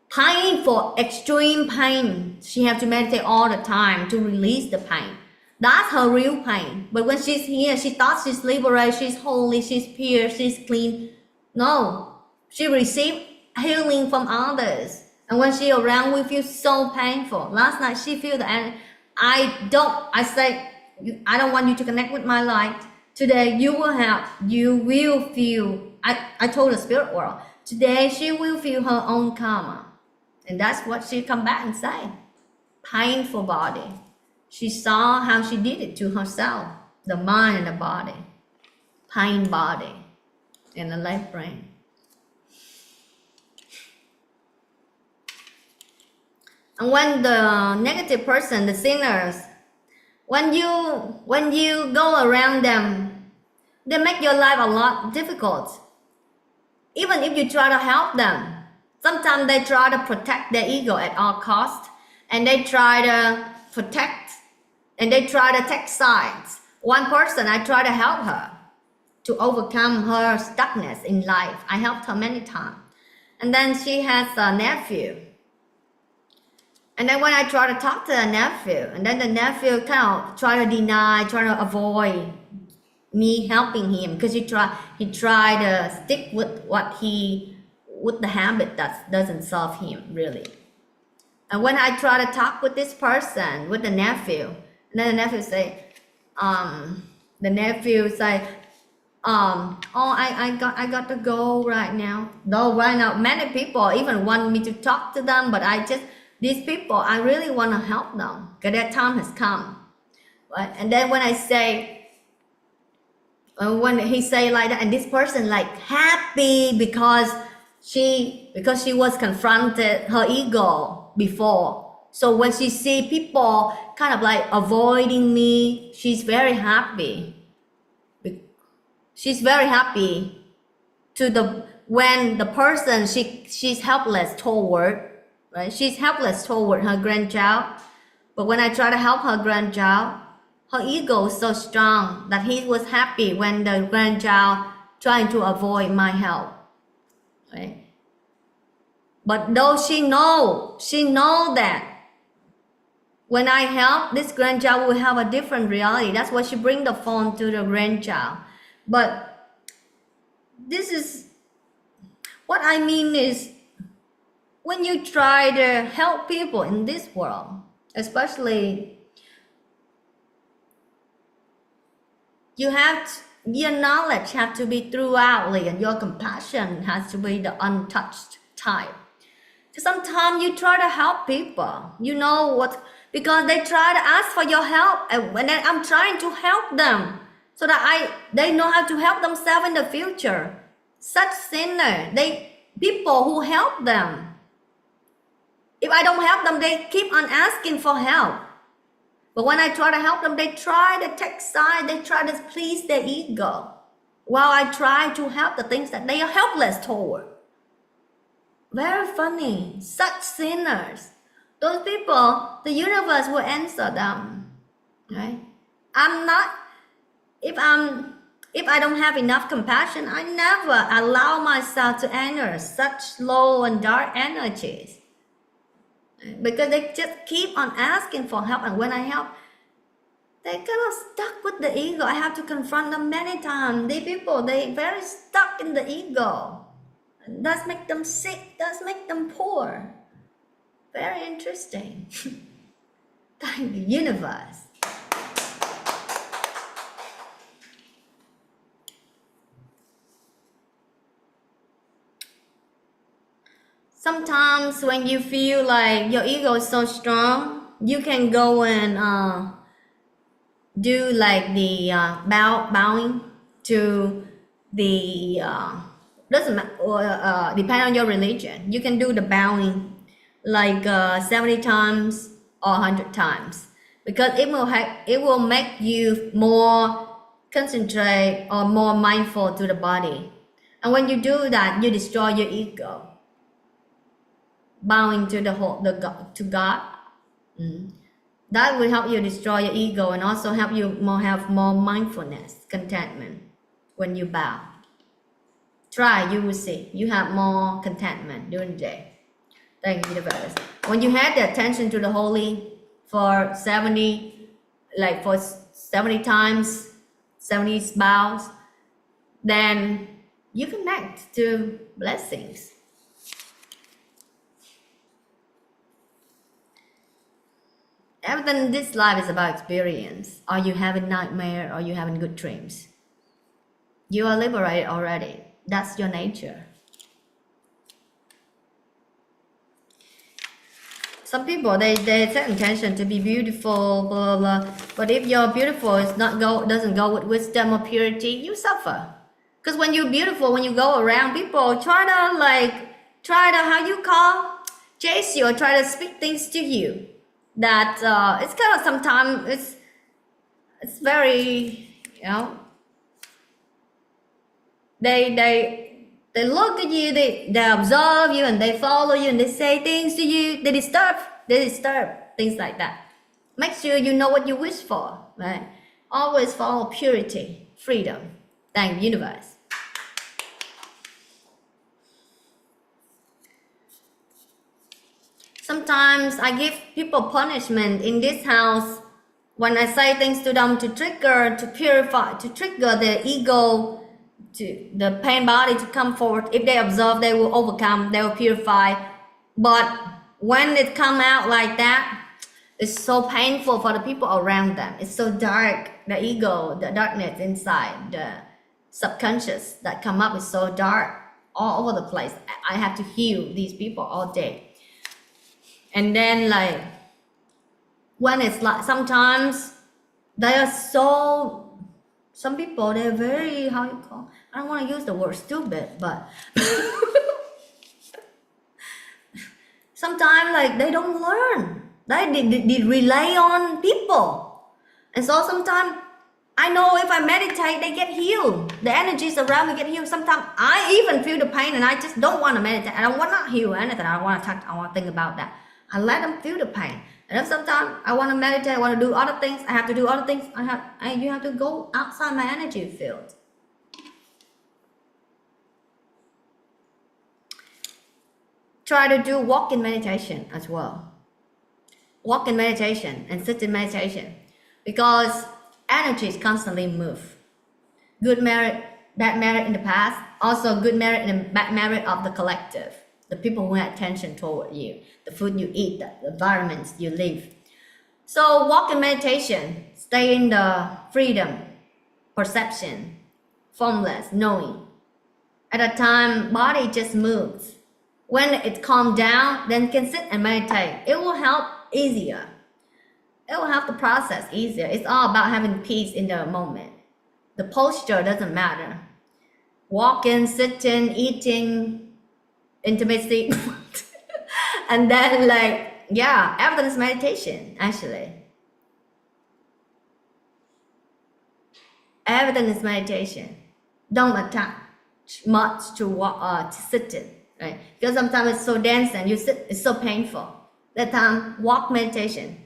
painful, extreme pain. She have to meditate all the time to release the pain. That's her real pain. But when she's here, she thought she's liberated, she's holy, she's pure, she's clean. No, she received healing from others. And when she around, we feel so painful. Last night, she feel the energy. I say, I don't want you to connect with my light. Today, you will feel, I told the spirit world, today she will feel her own karma. And that's what she come back and say. Painful body. She saw how she did it to herself, the mind and the body, pain body, and the left brain. And when the negative person, the sinners, when you go around them, they make your life a lot difficult. Even if you try to help them, sometimes they try to protect their ego at all costs, and they try to protect. And they try to take sides. One person, I try to help her to overcome her stuckness in life. I helped her many times. And then she has a nephew. And then when I try to talk to the nephew, and then the nephew kind of try to deny, try to avoid me helping him because he try to stick with with the habit that doesn't serve him really. And when I try to talk with this person, with the nephew, and then the nephew say, I got to go right now. Though right now, many people even want me to talk to them, but these people, I really want to help them because their time has come. Right? And then when I say, when he say like that, and this person like happy because she was confronted her ego before. So when she see people kind of like avoiding me, she's very happy. She's very happy when the person she's helpless toward, right? She's helpless toward her grandchild. But when I try to help her grandchild, her ego is so strong that he was happy when the grandchild trying to avoid my help, right? But though she know that when I help, this grandchild will have a different reality. That's why she bring the phone to the grandchild. But this is what I mean is when you try to help people in this world, especially your knowledge have to be throughoutly, and your compassion has to be the untouched type. Sometimes you try to help people, you know what, because they try to ask for your help, and when I'm trying to help them so that they know how to help themselves in the future. Such sinner, people who help them, if I don't help them, they keep on asking for help. But when I try to help them, they try to take side, they try to please their ego, while I try to help the things that they are helpless toward. Very funny. Such sinners. Those people, the universe will answer them. Right? If I don't have enough compassion, I never allow myself to enter such low and dark energies. Because they just keep on asking for help, and when I help, they kind of stuck with the ego. I have to confront them many times. These people, they very stuck in the ego. Does make them sick, does make them poor. Very interesting. Thank the universe. Sometimes when you feel like your ego is so strong, you can go and do like the bowing to the doesn't matter, depend on your religion. You can do the bowing like 70 times or 100 times, because it will make you more concentrate or more mindful to the body. And when you do that, you destroy your ego. Bowing to to God, that will help you destroy your ego and also help you have more mindfulness, contentment when you bow. Try, you will see you have more contentment during the day. Thank you, universe. When you have the attention to the holy for 70 times, 70 bows, then you connect to blessings. Everything in this life is about experience. Are you having nightmare or are you having good dreams? You are liberated already. That's your nature. Some people, they set intention to be beautiful, blah, blah, blah. But if your beautiful doesn't go with wisdom or purity, you suffer. Because when you're beautiful, when you go around, people try to how you call, chase you or try to speak things to you. That it's kind of sometimes it's very, you know, they look at you, they observe you, and they follow you, and they say things to you, they disturb things like that. Make sure you know what you wish for, right? Always follow purity, freedom. Thank the universe. Sometimes I give people punishment in this house when I say things to them to trigger, to purify, to trigger their ego, to the pain body to come forward. If they observe, they will overcome, they will purify. But when it come out like that, it's so painful for the people around them. It's so dark. The ego, the darkness inside, the subconscious that come up is so dark all over the place. I have to heal these people all day. And then like when it's like sometimes they are so, some people they're very, how you call, I don't want to use the word stupid, but sometimes like they don't learn. They rely on people. And so sometimes I know if I meditate, they get healed. The energies around me get healed. Sometimes I even feel the pain and I just don't want to meditate. I don't want to heal anything. I don't want to touch, I want to think about that. I let them feel the pain. And if sometimes I want to meditate, I want to do other things, I have to do other things. You have to go outside my energy field. try to do walk-in meditation as well. Walk-in meditation and sit in meditation, because energies constantly move. Good merit, bad merit in the past, also good merit and bad merit of the collective, the people who had attention toward you, the food you eat, the environments you live. So walk in meditation, stay in the freedom, perception, formless, knowing. At a time, body just moves. When it calms down, then can sit and meditate. It will help easier. It will help the process easier. It's all about having peace in the moment. The posture doesn't matter. Walking, sitting, eating, intimacy. And then everything is meditation, actually. Everything is meditation. Don't attach much to sitting, right? Because sometimes it's so dense and you sit, it's so painful. That time, walk meditation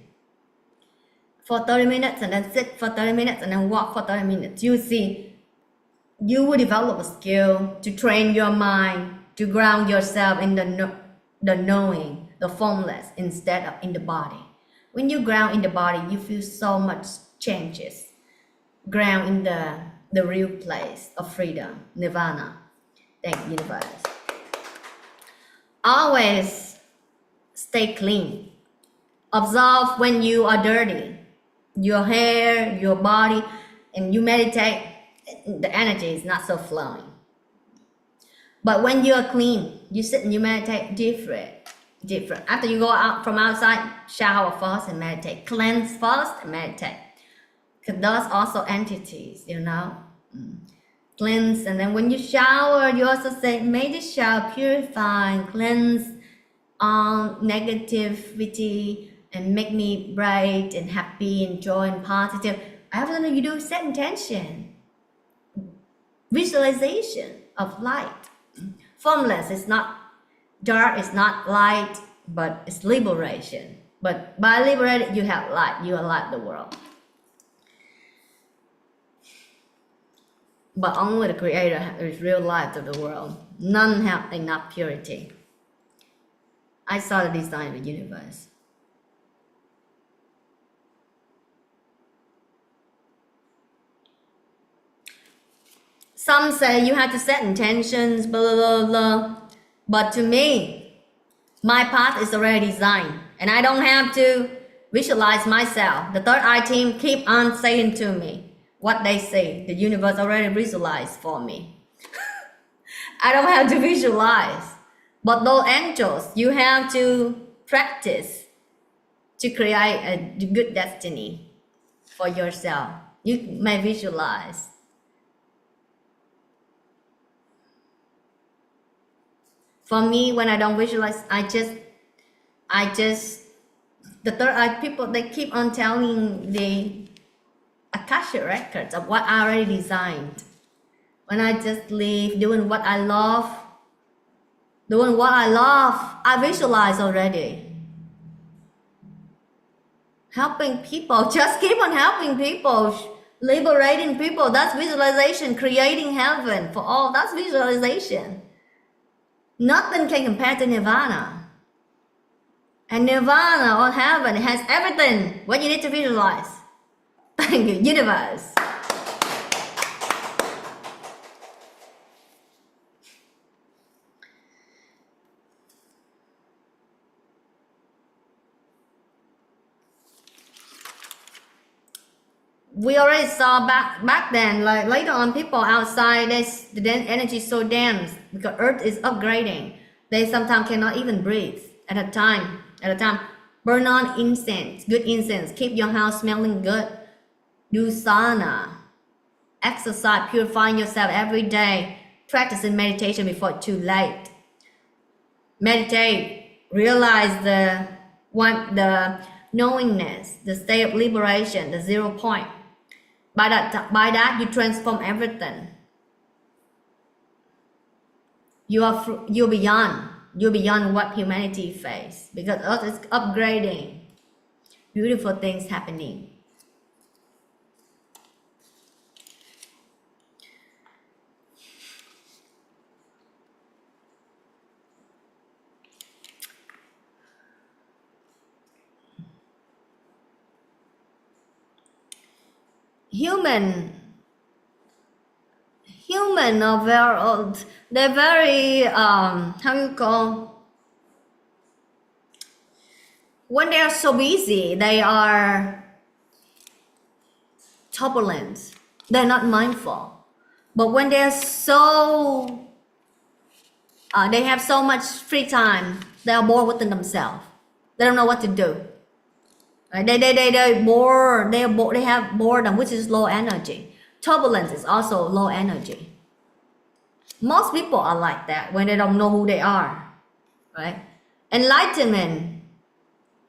for 30 minutes and then sit for 30 minutes and then walk for 30 minutes. You see, you will develop a skill to train your mind to ground yourself in the knowing, the formless, instead of in the body. When you ground in the body, you feel so much changes. Ground in the real place of freedom, nirvana. Thank you, universe. Always stay clean. Observe when you are dirty, your hair, your body, and you meditate, the energy is not so flowing. But when you are clean, you sit and you meditate different. After you go out from outside, shower first and meditate. Cleanse first and meditate. Because those also entities, Cleanse, and then when you shower, you also say, may this shower purify and cleanse all negativity and make me bright and happy and joy and positive. After that, you do set intention. Visualization of light. Formless is not dark, it's not light, but it's liberation. But by liberating, you have light. You are light the world. But only the Creator is real light of the world. None have enough purity. I saw the design of the universe. Some say you have to set intentions, blah, blah, blah. But to me, my path is already designed. And I don't have to visualize myself. The third eye team keep on saying to me what they say. The universe already visualized for me. I don't have to visualize. But those angels, you have to practice to create a good destiny for yourself. You may visualize. For me, when I don't visualize, I just, the third eye people, they keep on telling the Akasha records of what I already designed. When I just live doing what I love, I visualize already. Helping people, just keep on helping people, liberating people, that's visualization, creating heaven for all, that's visualization. Nothing can compare to nirvana. And nirvana or heaven has everything, what you need to visualize. Thank you, universe. We already saw back then, like later on, people outside, the energy is so dense because Earth is upgrading. They sometimes cannot even breathe at a time. Burn on incense, good incense. Keep your house smelling good. Do sauna. Exercise, purifying yourself every day. Practicing meditation before it's too late. Meditate. Realize the knowingness, the state of liberation, the 0 point. By that, you transform everything. You're beyond what humanity faces, because Earth is upgrading. Beautiful things happening. human are very, they're very, how you call, when they are so busy, they are turbulent, they're not mindful. But when they're so, they have so much free time, they are bored within themselves. They don't know what to do. Right? They're bored, they have boredom, which is low energy. Turbulence is also low energy. Most people are like that when they don't know who they are, right? Enlightenment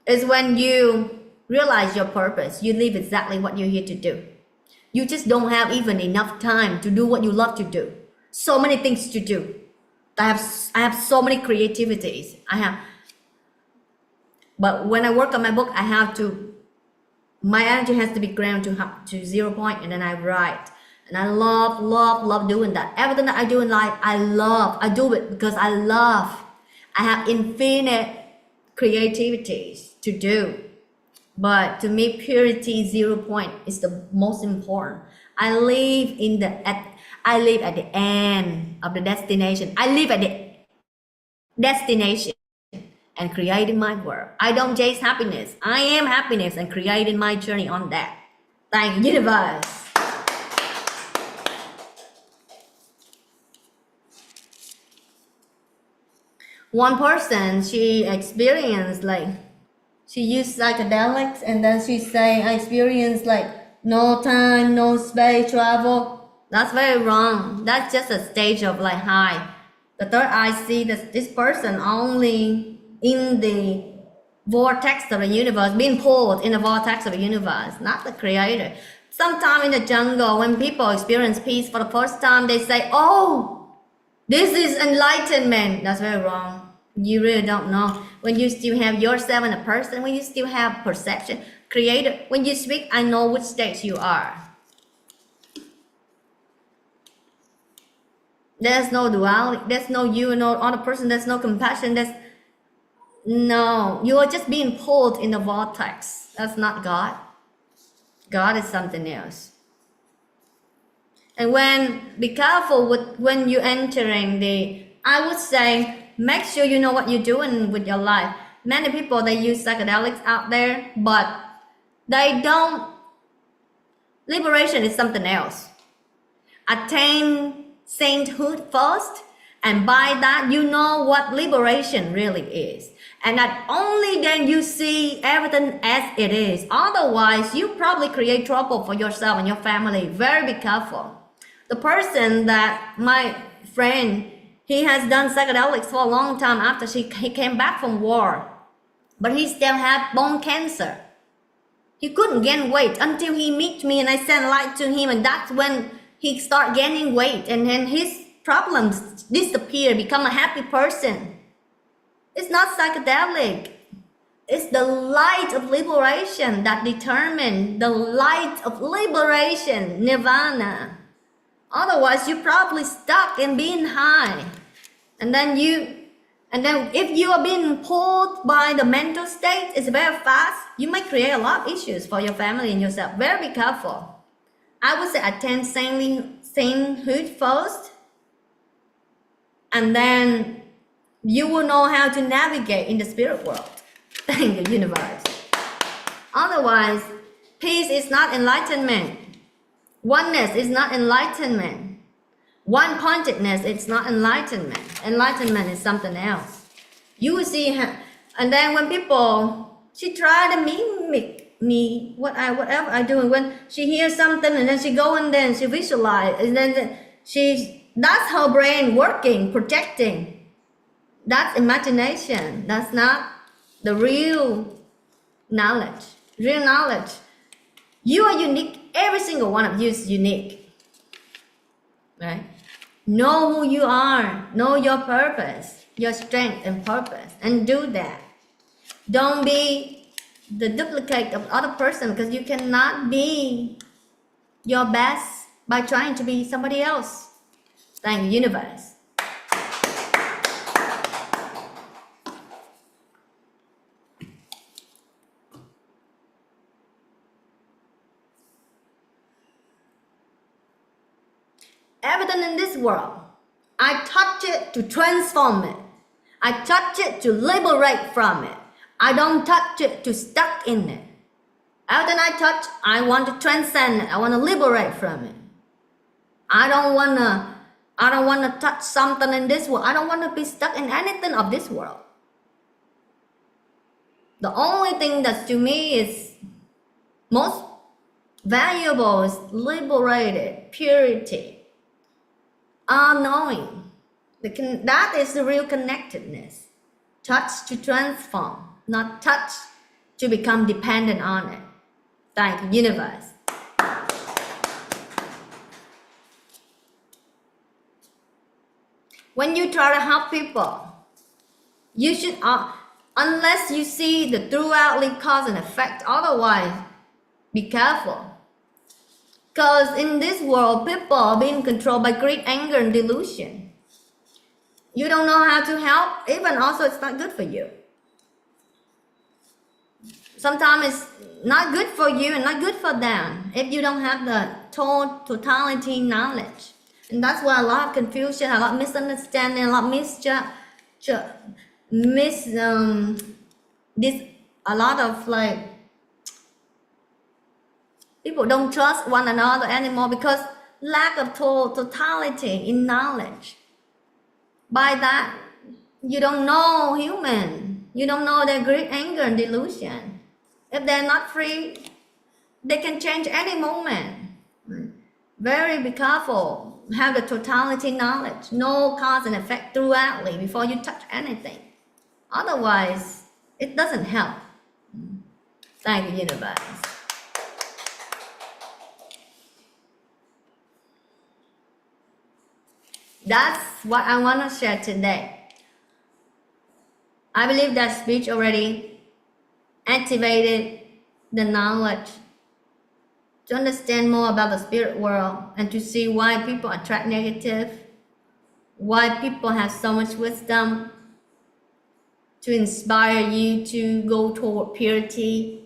is when you realize your purpose. You live exactly what you're here to do. You just don't have even enough time to do what you love to do. So many things to do. I have so many creativities. But when I work on my book, my energy has to be ground to 0 point, and then I write. And I love doing that. Everything that I do in life, I do it because I love. I have infinite creativities to do. But to me, purity 0 point is the most important. I live at the end of the destination. I live at the destination and creating my work. I don't chase happiness. I am happiness and creating my journey on that. Thank you, universe. One person, she experienced she used psychedelics, and then she say, I experienced no time, no space travel. That's very wrong. That's just a stage of high. The third eye see this person only in the vortex of the universe, being pulled in the vortex of the universe, not the creator. Sometime in the jungle, when people experience peace for the first time, they say, oh, this is enlightenment. That's very wrong. You really don't know. When you still have yourself in a person, when you still have perception, creator, when you speak, I know which stage you are. There's no duality. There's no you, no other person. There's no compassion. No. You are just being pulled in the vortex. That's not God. God is something else. And be careful when you're entering I would say, make sure you know what you're doing with your life. Many people, they use psychedelics out there, but they don't. Liberation is something else. Attain sainthood first, and by that, you know what liberation really is. And that only then you see everything as it is. Otherwise, you probably create trouble for yourself and your family. Very be careful. The person that my friend, he has done psychedelics for a long time after he came back from war, but he still had bone cancer. He couldn't gain weight until he met me and I sent light to him, and that's when he started gaining weight, and then his problems disappear, become a happy person. It's not psychedelic. It's the light of liberation that determines the light of liberation, nirvana. Otherwise, you're probably stuck in being high. And then if you are being pulled by the mental state, it's very fast. You might create a lot of issues for your family and yourself. Very be careful. I would say attain sainthood first. And then you will know how to navigate in the spirit world. Thank the universe. Otherwise, peace is not enlightenment. Oneness is not enlightenment. One-pointedness is not enlightenment. Enlightenment is something else. You will see, and then when people, she try to mimic me, whatever I do, and when she hears something, and then she go in there and she visualize, and then that's her brain working, projecting. That's imagination. That's not the real knowledge. Real knowledge. You are unique. Every single one of you is unique. Right? Know who you are. Know your purpose, your strength and purpose, and do that. Don't be the duplicate of other person, because you cannot be your best by trying to be somebody else. Thank you, universe. everything in this world. I touch it to transform it. I touch it to liberate from it. I don't touch it to stuck in it. Everything I touch, I want to transcend it. I want to liberate from it. I don't wanna touch something in this world. I don't want to be stuck in anything of this world. The only thing that to me is most valuable is liberated, purity, all-knowing. That is the real connectedness. Touch to transform, not touch to become dependent on it. Thank you, universe. When you try to help people, you should, unless you see the throughout cause and effect, otherwise, be careful. Because in this world, people are being controlled by greed, anger, and delusion. You don't know how to help, even also it's not good for you. Sometimes it's not good for you and not good for them if you don't have the totality knowledge. And that's why a lot of confusion, a lot of misunderstanding, a lot of people don't trust one another anymore because lack of totality in knowledge. By that, you don't know human. You don't know their greed, anger, and delusion. If they're not free, they can change any moment. Very be careful. Have the totality knowledge. No cause and effect throughoutly before you touch anything. Otherwise, it doesn't help. Thank you, universe. That's what I want to share today. I believe that speech already activated the knowledge to understand more about the spirit world and to see why people attract negative, why people have so much wisdom, to inspire you to go toward purity,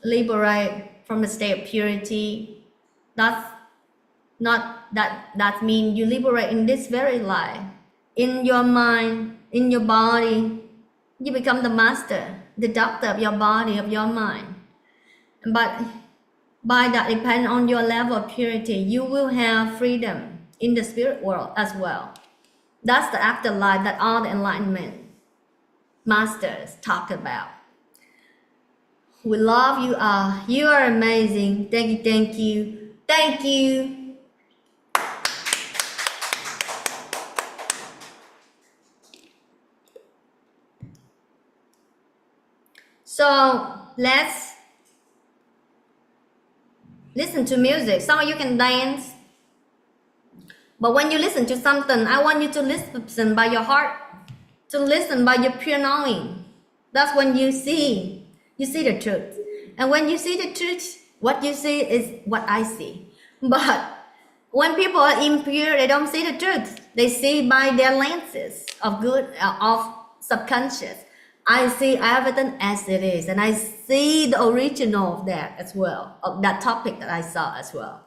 liberate from the state of purity. That means you liberate in this very life. In your mind, in your body, you become the master, the doctor of your body, of your mind. But by that, depending on your level of purity, you will have freedom in the spirit world as well. That's the afterlife that all the enlightenment masters talk about. We love you all. You are amazing. Thank you, thank you, thank you. So let's listen to music. Some of you can dance, but when you listen to something, I want you to listen by your heart, to listen by your pure knowing. That's when you see the truth. And when you see the truth, what you see is what I see. But when people are impure, they don't see the truth. They see by their lenses of good, of subconscious. I see everything as it is, and I see the original of that as well, of that topic that I saw as well.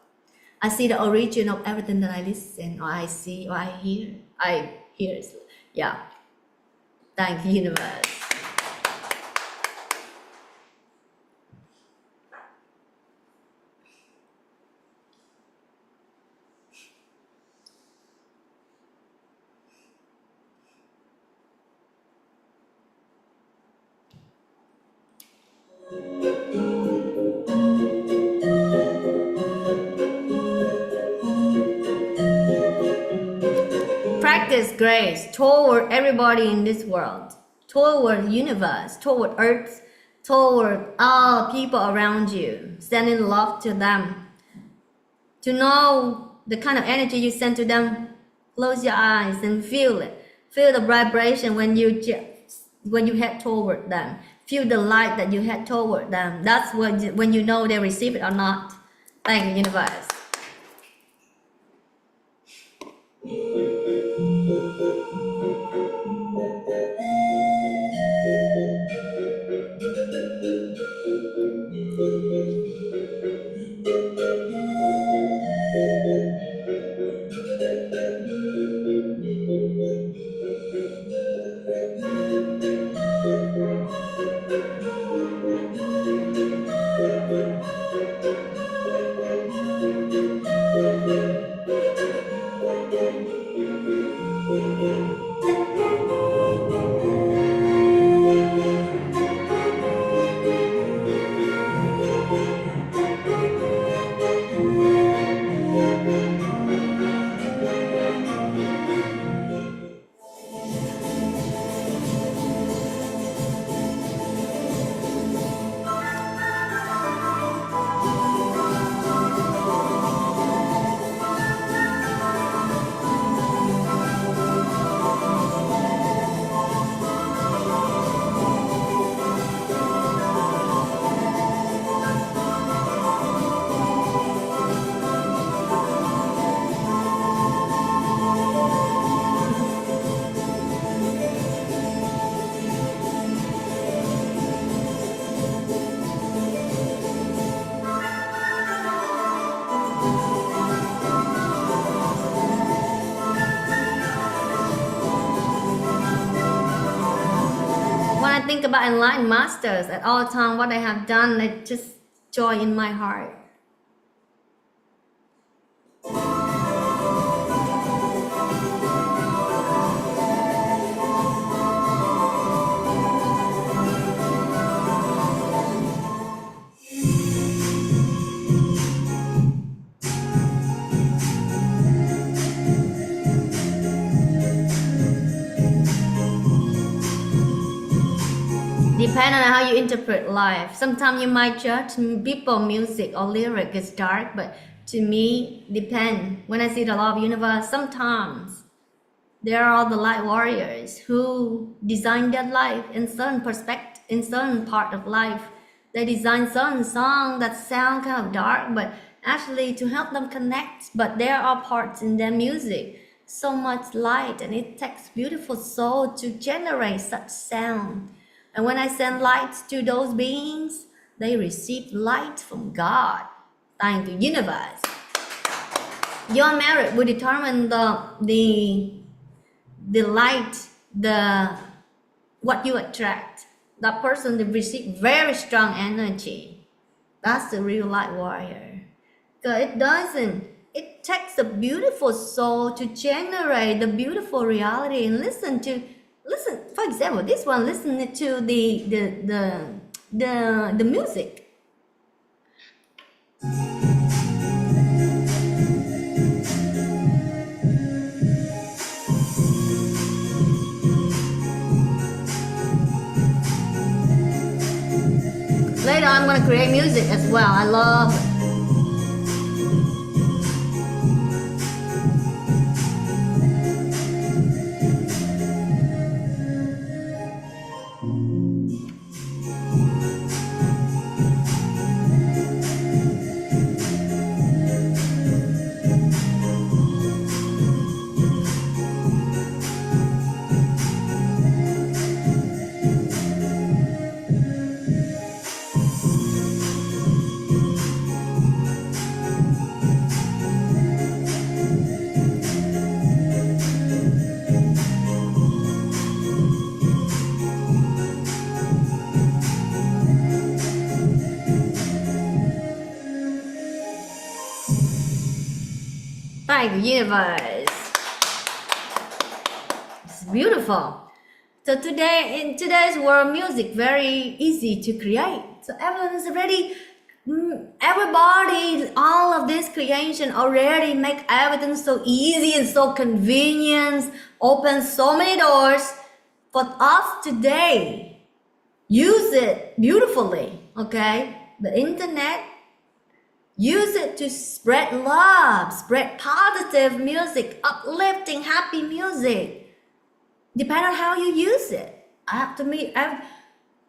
I see the origin of everything that I listen, or I see, or I hear. Yeah. Thank you, universe. Practice grace toward everybody in this world, toward universe, toward earth, toward all people around you. Send in love to them. To know the kind of energy you send to them, close your eyes and feel it. Feel the vibration when you head toward them. Feel the light that you head toward them. That's when you know they receive it or not. Thank you, universe. When I think about enlightened masters, at all time, what I have done, it just joy in my heart. Depend on how you interpret life. Sometimes you might judge people, music or lyric is dark, but to me, depend. When I see the law of universe, sometimes there are the light warriors who design their life in certain perspective, in certain part of life. They design certain songs that sound kind of dark, but actually to help them connect. But there are parts in their music, so much light, and it takes beautiful soul to generate such sound. And when I send light to those beings, they receive light from God. Thank you, universe. Your merit will determine the light, what you attract. That person will receive very strong energy. That's the real light warrior. Because it takes a beautiful soul to generate the beautiful reality. And listen, for example, this one, listen to the music. Later I'm gonna create music as well. I love it. Thank you, universe. It's beautiful. So today, in today's world, music very easy to create. So everyone is already, everybody, all of this creation already make everything so easy and so convenient, open so many doors for us today. Use it beautifully, okay? The internet, use it to spread love, spread positive music, uplifting, happy music. Depend on how you use it.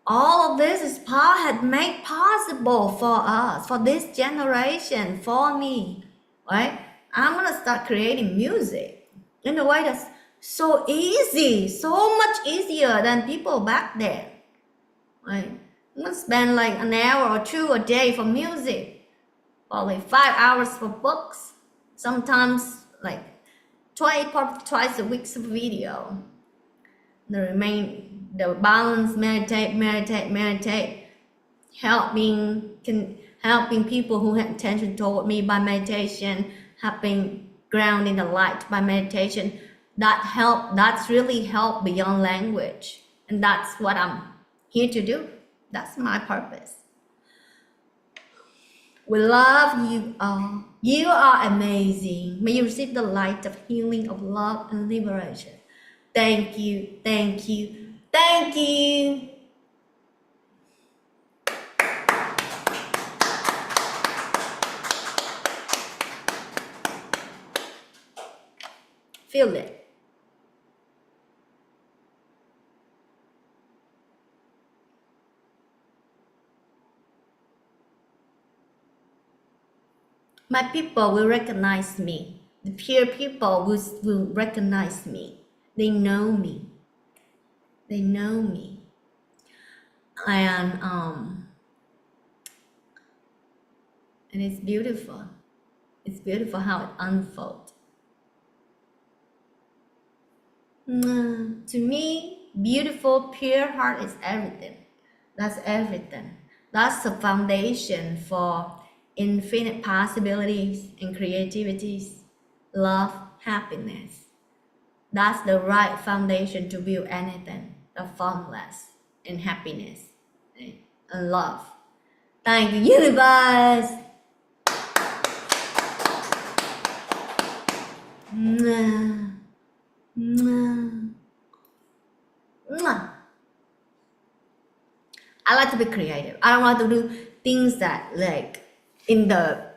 All of this is had made possible for us, for this generation, for me, right? I'm gonna start creating music in a way that's so easy, so much easier than people back then, right? I'm gonna spend like an hour or two a day for music, probably 5 hours for books, sometimes like twice a week of video. The balance, meditate, helping people who have intention toward me by meditation, helping ground in the light by meditation. That's really help beyond language. And that's what I'm here to do. That's my purpose. We love you all. You are amazing. May you receive the light of healing, of love, and liberation. Thank you, thank you, thank you. Feel it. My people will recognize me. The pure people will recognize me. They know me. They know me. And it's beautiful. It's beautiful how it unfolds. To me, beautiful, pure heart is everything. That's everything. That's the foundation for infinite possibilities and creativities, love, happiness. That's the right foundation to build anything, the formless and happiness and love. Thank you, universe. Mwah. Mwah. Mwah. I like to be creative. I don't want to do things that like in the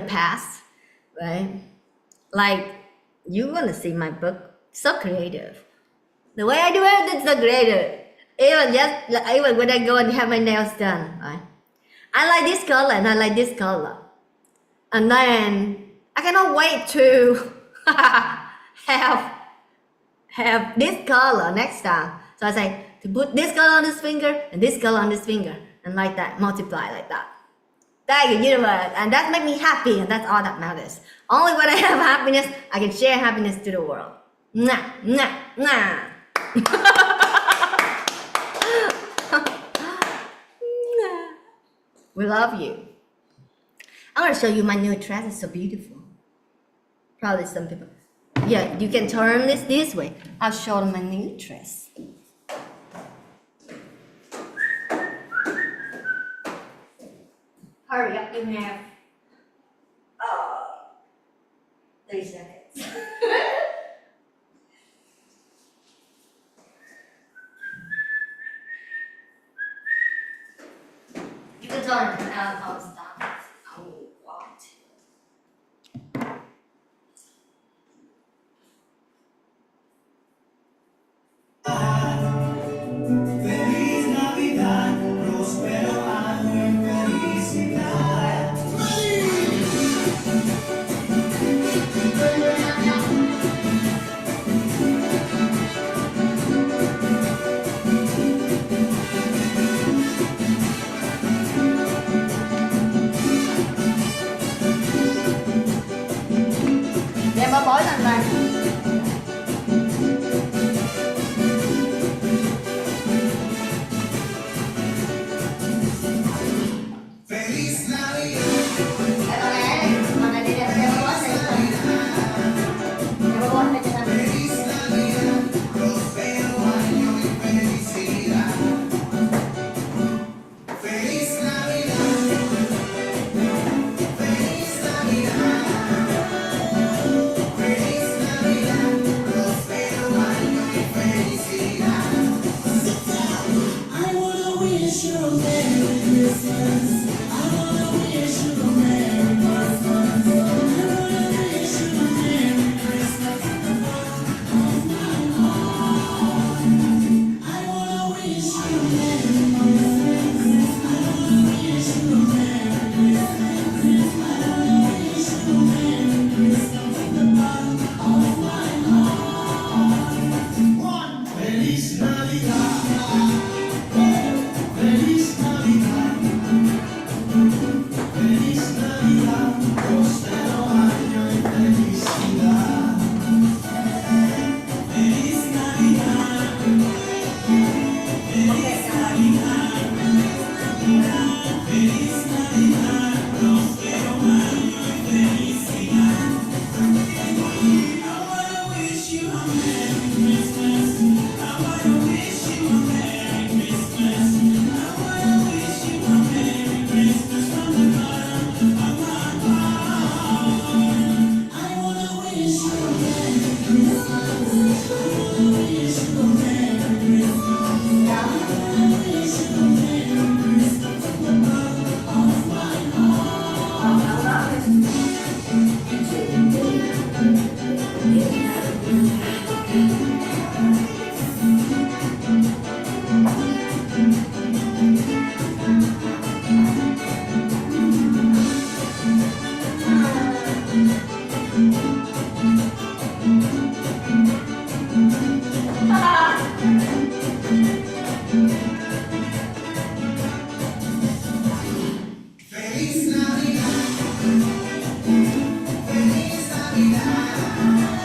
past, right? Like you wanna see my book, so creative. The way I do everything's so creative. Even when I go and have my nails done, right? I like this color and I like this color, and then I cannot wait to have this color next time. So I say to put this color on this finger and this color on this finger, and like that, multiply like that. Thank you, universe, and that makes me happy, and that's all that matters. Only when I have happiness, I can share happiness to the world. Mwah, mwah, mwah. We love you. I'm gonna show you my new dress. It's so beautiful. Probably some people. Yeah, you can turn this way. I'll show them my new dress. Hurry up, you have 3 seconds. You can turn it out on stop. I will walk. Feliz Navidad, prospero año y felicidad. Để bà bói lần này. Feliz Navidad.